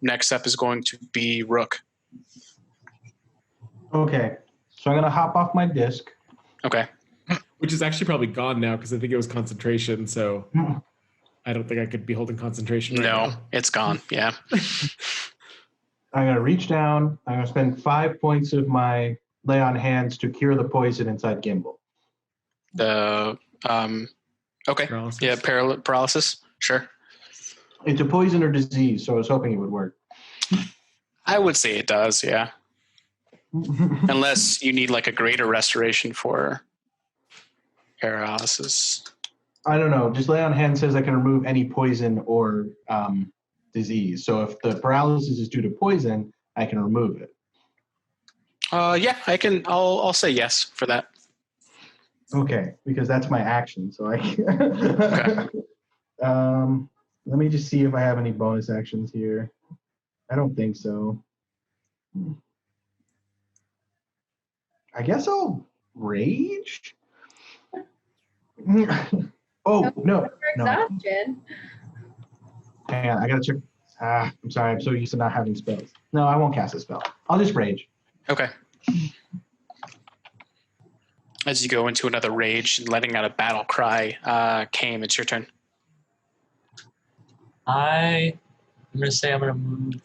Next up is going to be Rook. Okay, so I'm going to hop off my disc. Okay. Which is actually probably gone now because I think it was concentration. So I don't think I could be holding concentration right now. It's gone. Yeah. I'm going to reach down. I'm going to spend 5 points of my lay on hands to cure the poison inside Gimbal. Okay. Paralysis. Yeah, paralysis. Sure. It's a poison or disease, so I was hoping it would work. I would say it does, yeah. Unless you need like a greater restoration for paralysis. I don't know. Just lay on hand says I can remove any poison or disease. So if the paralysis is due to poison, I can remove it. Yeah, I can. I'll say yes for that. Okay, because that's my action. So I. Okay. Let me just see if I have any bonus actions here. I don't think so. I guess I'll rage. Oh no! Exhaustion. Hang on, I gotta check. I'm sorry. I'm so used to not having spells. No, I won't cast a spell. I'll just rage. Okay. As you go into another rage, letting out a battle cry, Kame, it's your turn. I'm going to say I'm going to move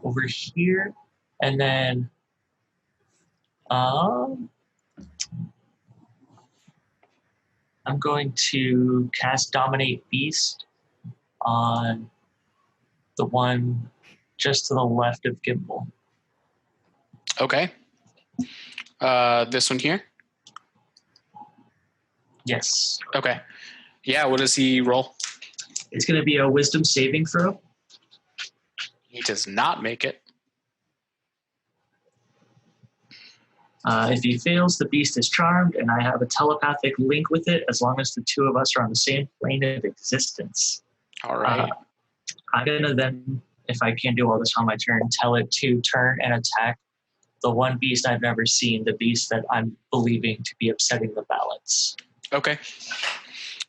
over here, and then I'm going to cast Dominate Beast on the one just to the left of Gimbal. Okay. This one here? Yes. Okay. Yeah, what does he roll? It's going to be a Wisdom saving throw. He does not make it. If he fails, the beast is charmed, and I have a telepathic link with it as long as the two of us are on the same plane of existence. All right. I'm going to then, if I can do all this on my turn, tell it to turn and attack the one beast I've never seen, the beast that I'm believing to be upsetting the balance. Okay.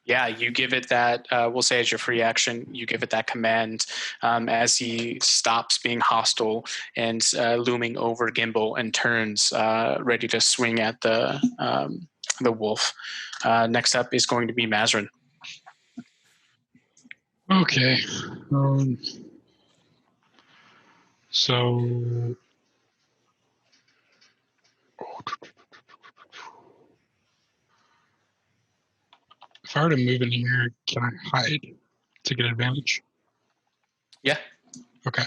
Yeah, you give it that, we'll say as your free action, you give it that command as he stops being hostile and looming over Gimbal and turns ready to swing at the wolf. Next up is going to be Mazrin. Okay. So if I were to move in here, can I hide to get advantage? Yeah. Okay.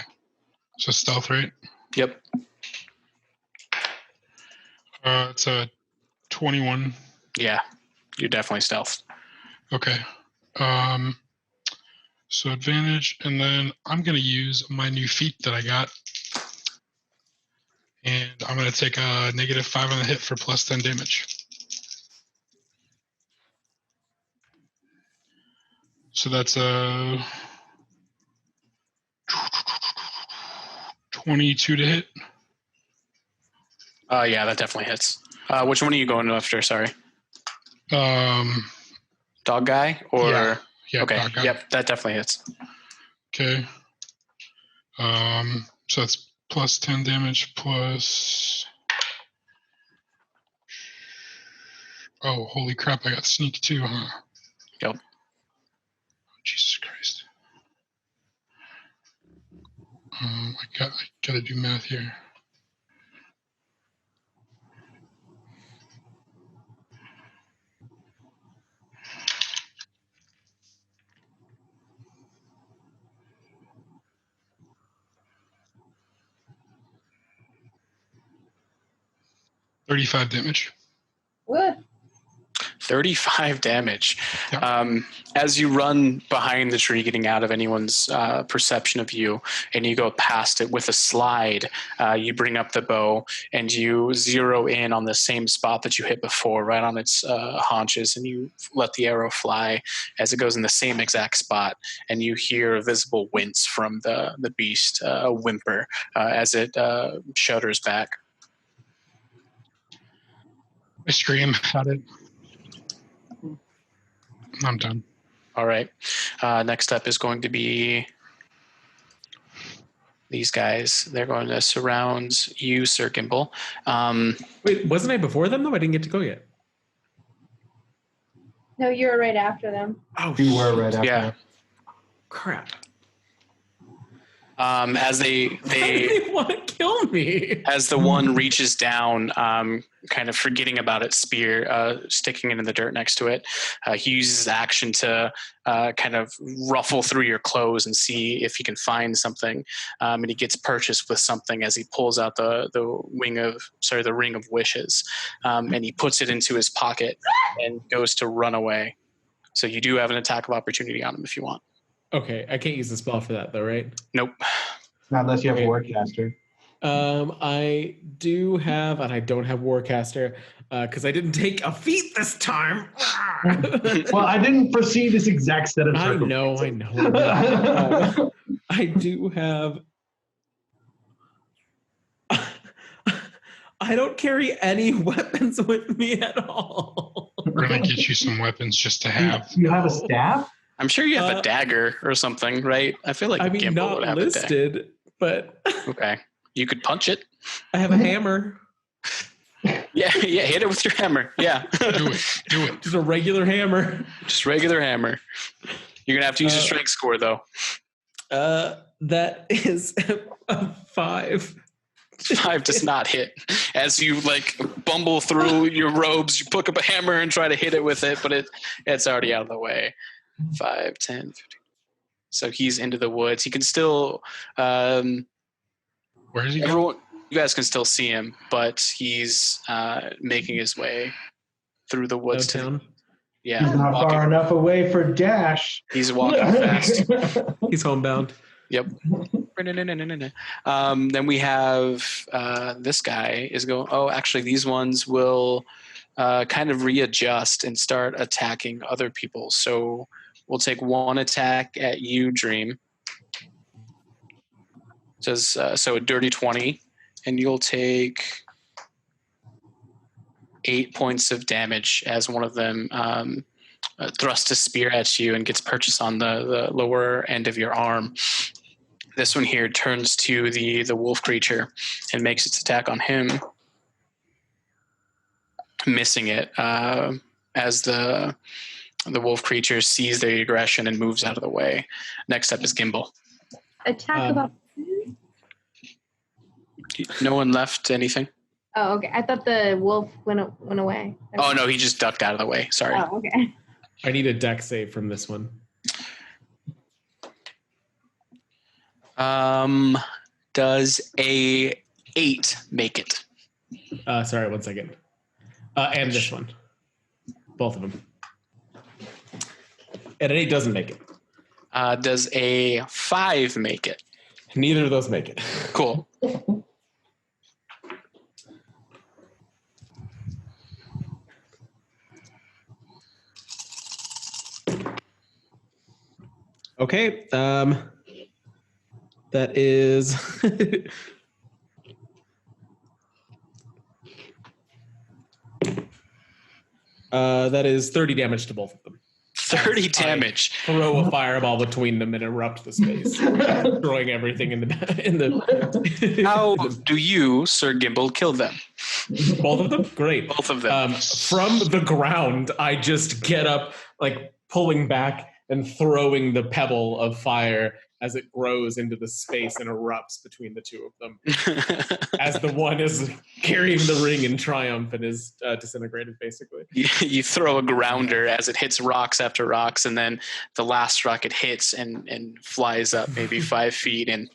So stealth, right? Yep. It's a 21. Yeah, you're definitely stealth. Okay. So advantage, and then I'm going to use my new feat that I got. And I'm going to take a -5 on the hit for plus 10 damage. So that's a 22 to hit. Yeah, that definitely hits. Which one are you going after? Sorry. Dog guy or? Yeah, okay. dog guy. Yep, that definitely hits. Okay. So that's plus 10 damage plus. Oh, holy crap! I got sneak too, huh? Yep. Oh, Jesus Christ. I gotta do math here. $35 damage. Woo. 35 damage. Yep. As you run behind the tree, getting out of anyone's perception of you, and you go past it with a slide, you bring up the bow and you zero in on the same spot that you hit before, right on its haunches, and you let the arrow fly as it goes in the same exact spot, and you hear a visible wince from the beast, a whimper, as it shudders back. I scream at it. I'm done. All right. Next up is going to be these guys. They're going to surround you, Sir Gimbal. Wait, wasn't I before them though? I didn't get to go yet. No, you were right after them. Oh, You were right after. Yeah. crap. As they want to kill me. as the one reaches down, kind of forgetting about its spear, sticking it in the dirt next to it, he uses his action to kind of ruffle through your clothes and see if he can find something. And he gets purchased with something as he pulls out the ring of wishes, and he puts it into his pocket and goes to run away. So you do have an attack of opportunity on him if you want. Okay, I can't use the spell for that though, right? Nope. Not unless you have Okay. Warcaster. I do have, and I don't have Warcaster because I didn't take a feat this time. Well, I didn't foresee this exact set of I circumstances. know. I do have. I don't carry any weapons with me at all. We're gonna get you some weapons just to have. You have a staff? I'm sure you have a dagger or something, right? I feel like Gimbal not would have a dagger. listed, but Okay. You could punch it. I have a hammer. Yeah, hit it with your hammer. Yeah. Do it. Just a regular hammer. Just regular hammer. You're going to have to use your strength score, though. That is a 5. 5 does not hit. As you, bumble through your robes, you pick up a hammer and try to hit it with it, but it's already out of the way. 5, 10, 15. So he's into the woods. He can still... Where is he going? You guys can still see him, but he's making his way through the woods. Downtown? Yeah. He's not far enough away for Dash. He's walking fast. He's homebound. Yep. Then we have this guy is going. Oh, actually, these ones will kind of readjust and start attacking other people. So we'll take one attack at you, Dream. Says so a dirty 20, and you'll take 8 points of damage as one of them thrusts a spear at you and gets purchased on the lower end of your arm. This one here turns to the wolf creature and makes its attack on him, missing it as the wolf creature sees the aggression and moves out of the way. Next up is Gimbal. Attack about. No one left anything? Oh, okay. I thought the wolf went away. Oh, no, he just ducked out of the way. Sorry. Oh, okay. I need a deck save from this one. Does a 8 make it? Sorry, 1 second. And this one. Both of them. And an 8 doesn't make it. Does a 5 make it? Neither of those make it. Cool. Okay. That is that is 30 damage to both of them. 30 damage. Throw a fireball between them and erupt the space, destroying everything in the. How do you, Sir Gimbal, kill them? Both of them? Great. Both of them. From the ground, I just get up, pulling back and throwing the pebble of fire as it grows into the space and erupts between the two of them. As the one is carrying the ring in triumph and is disintegrated, basically. You throw a grounder as it hits rocks after rocks, and then the last rock it hits and flies up maybe 5 feet, and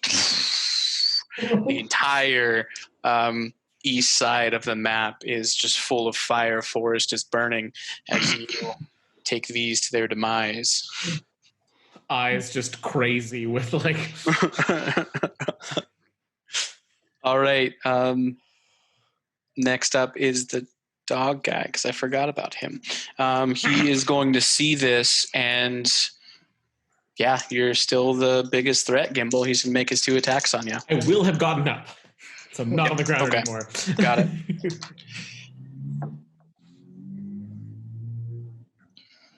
the entire east side of the map is just full of fire. Forest is burning as you take these to their demise. Eyes just crazy with All right. Next up is the dog guy, because I forgot about him. He is going to see this, and yeah, you're still the biggest threat, Gimbal. He's going to make his 2 attacks on you. I will have gotten up. So I'm not on the ground anymore. Got it.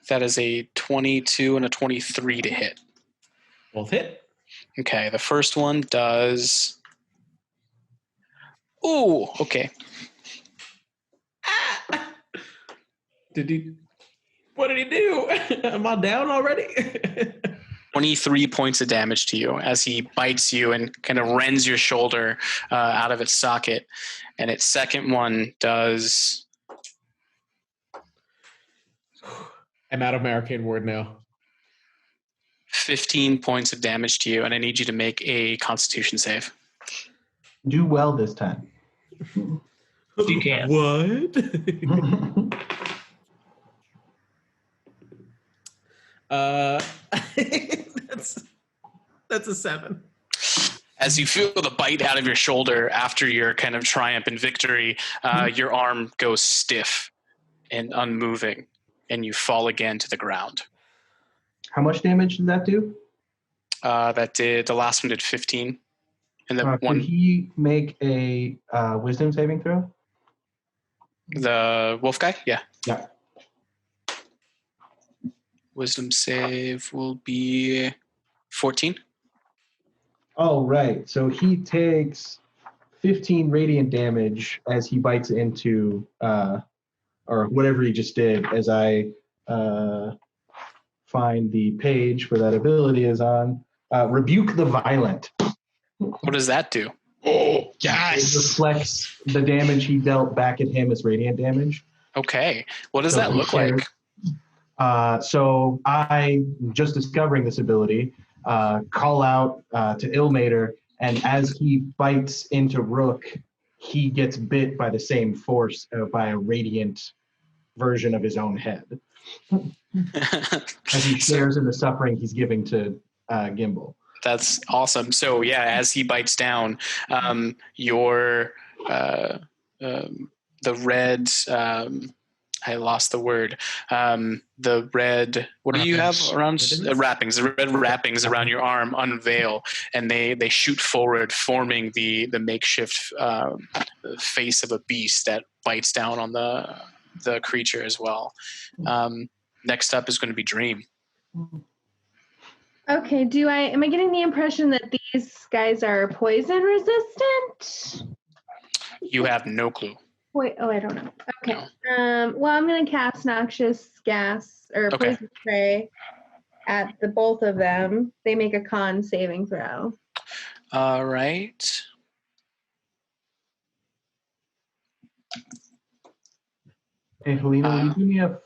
That is a 22 and a 23 to hit. Both hit. Okay, the first one does... Oh, okay. What did he do? Am I down already? 23 points of damage to you as he bites you and kind of rends your shoulder out of its socket. And its second one does... I'm out of my arcane word now. 15 points of damage to you, and I need you to make a Constitution save. Do well this time. You can. What? That's a 7. As you feel the bite out of your shoulder after your kind of triumph and victory, your arm goes stiff and unmoving, and you fall again to the ground. How much damage did that do? The last one did 15. And the Could he make a wisdom saving throw? The wolf guy? Yeah. Yeah. Wisdom save will be 14. Oh, right. So he takes 15 radiant damage as he bites into, or whatever he just did, as I find the page where that ability is on. Rebuke the Violent. What does that do? It Yes. reflects the damage he dealt back at him as radiant damage. Okay. What does So that look he like? So I, just discovering this ability, call out to Ilmater, and as he bites into Rook, he gets bit by the same force by a radiant version of his own head. As he shares in the suffering he's giving to Gimbal. That's awesome. So yeah, as he bites down, the red, I lost the word. The red, what do you have around wrappings? The red wrappings around your arm unveil, and they shoot forward, forming the makeshift face of a beast that bites down on the creature as well. Next up is going to be Dream. Okay, am I getting the impression that these guys are poison resistant? You have no clue. Wait, I don't know. Okay. No. Well, I'm going to cast noxious gas or Okay. poison spray at the both of them. They make a con saving throw. All right. Hey, Helena, will you do me a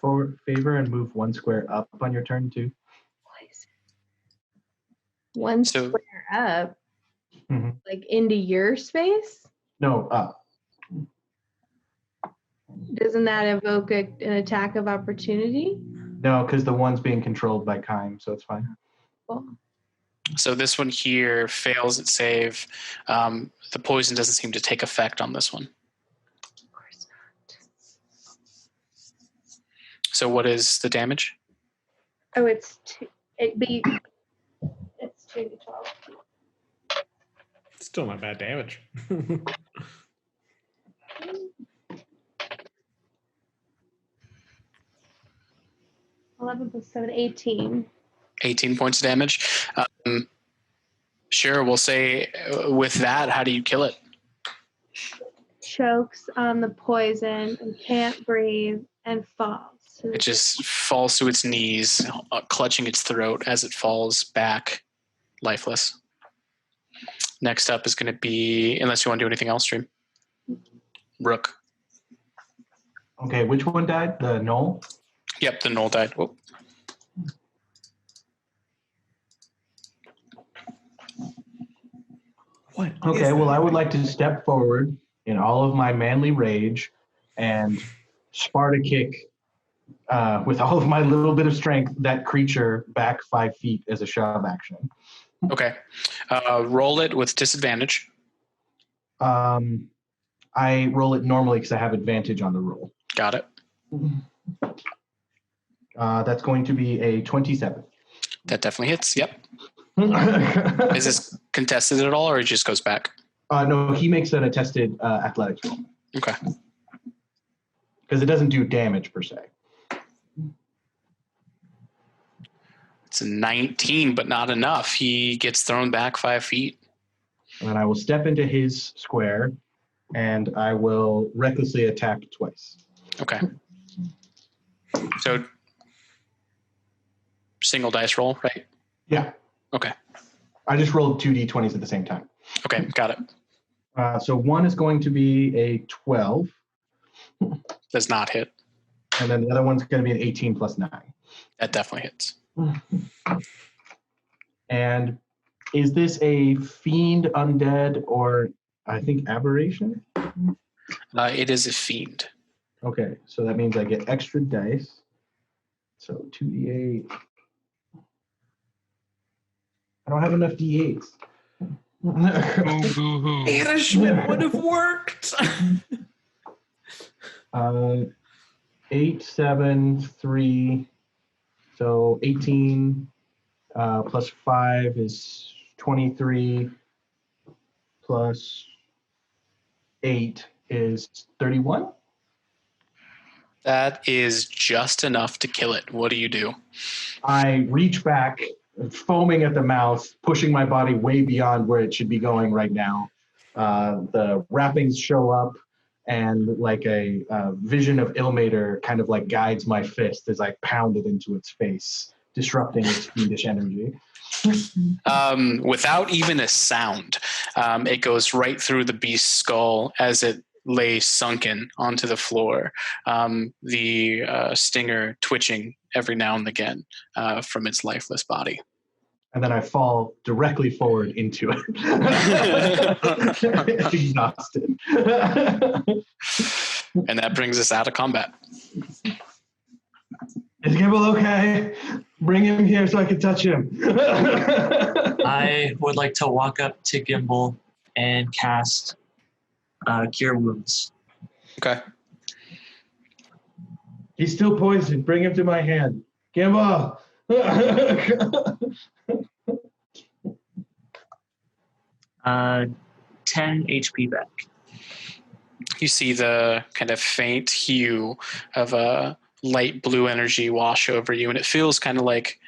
favor and move one square up on your turn, too? One So- square up, Mhm. like into your space? No, up. Doesn't that evoke an attack of opportunity? No, because the one's being controlled by Kime, so it's fine. Well, So this one here fails its save. The poison doesn't seem to take effect on this one. of course not. So what is the damage? Oh, it's 2. It's 2 to 12. Still not bad damage. 11 plus 7, 18. 18 points of damage. Sure, we'll say with that, how do you kill it? Chokes on the poison and can't breathe and falls. It just falls to its knees, clutching its throat as it falls back, lifeless. Next up is going to be, unless you want to do anything else, Stream. Rook. Okay, which one died? The Knoll? Yep, the Knoll died. Whoop. What? Okay, well, I would like to step forward in all of my manly rage and Sparta kick with all of my little bit of strength that creature back 5 feet as a shove action. Okay. Roll it with disadvantage. I roll it normally because I have advantage on the roll. Got it. That's going to be a 27. That definitely hits. Yep. Is this contested at all, or it just goes back? No, he makes an attested athletics roll Okay. because it doesn't do damage per se. It's a 19, but not enough. He gets thrown back 5 feet. And then I will step into his square and I will recklessly attack twice. Okay. So single dice roll, right? Yeah. Okay. I just rolled 2 d20s at the same time. Okay, got it. So one is going to be a 12, Does not hit. and then the other one's going to be an 18 plus 9. That definitely hits. And is this a fiend, undead, or I think aberration? It is a fiend. Okay, so that means I get extra dice. So 2d8. I don't have enough d8s. Oh, boo-hoo. Banishment would have worked. 8, 7, 3. So 18 plus 5 is 23. Plus 8 is 31. That is just enough to kill it. What do you do? I reach back, foaming at the mouth, pushing my body way beyond where it should be going right now. The wrappings show up, and like a vision of Ilmater kind of like guides my fist as I pound it into its face, disrupting its fiendish energy. Without even a sound, it goes right through the beast's skull as it lay sunken onto the floor, the stinger twitching every now and again from its lifeless body. And then I fall directly forward into it. Exhausted. And that brings us out of combat. Is Gimbal okay? Bring him here so I can touch him. I would like to walk up to Gimbal and cast Cure Wounds. Okay. He's still poisoned. Bring him to my hand. Gimbal! 10 HP back. You see the kind of faint hue of a light blue energy wash over you, and it feels kind of like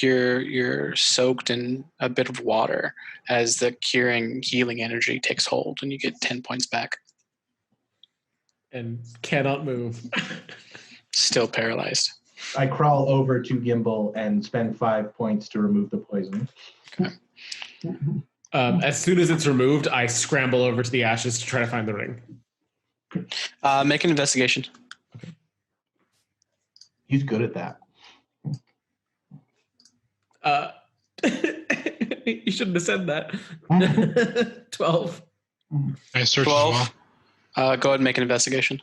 you're soaked in a bit of water as the curing, healing energy takes hold, and you get 10 points back. And cannot move. Still paralyzed. I crawl over to Gimbal and spend 5 points to remove the poison. Okay. As soon as it's removed, I scramble over to the ashes to try to find the ring. Make an investigation. He's good at that. You shouldn't have said that. 12. I search 12. as well. Go ahead and make an investigation.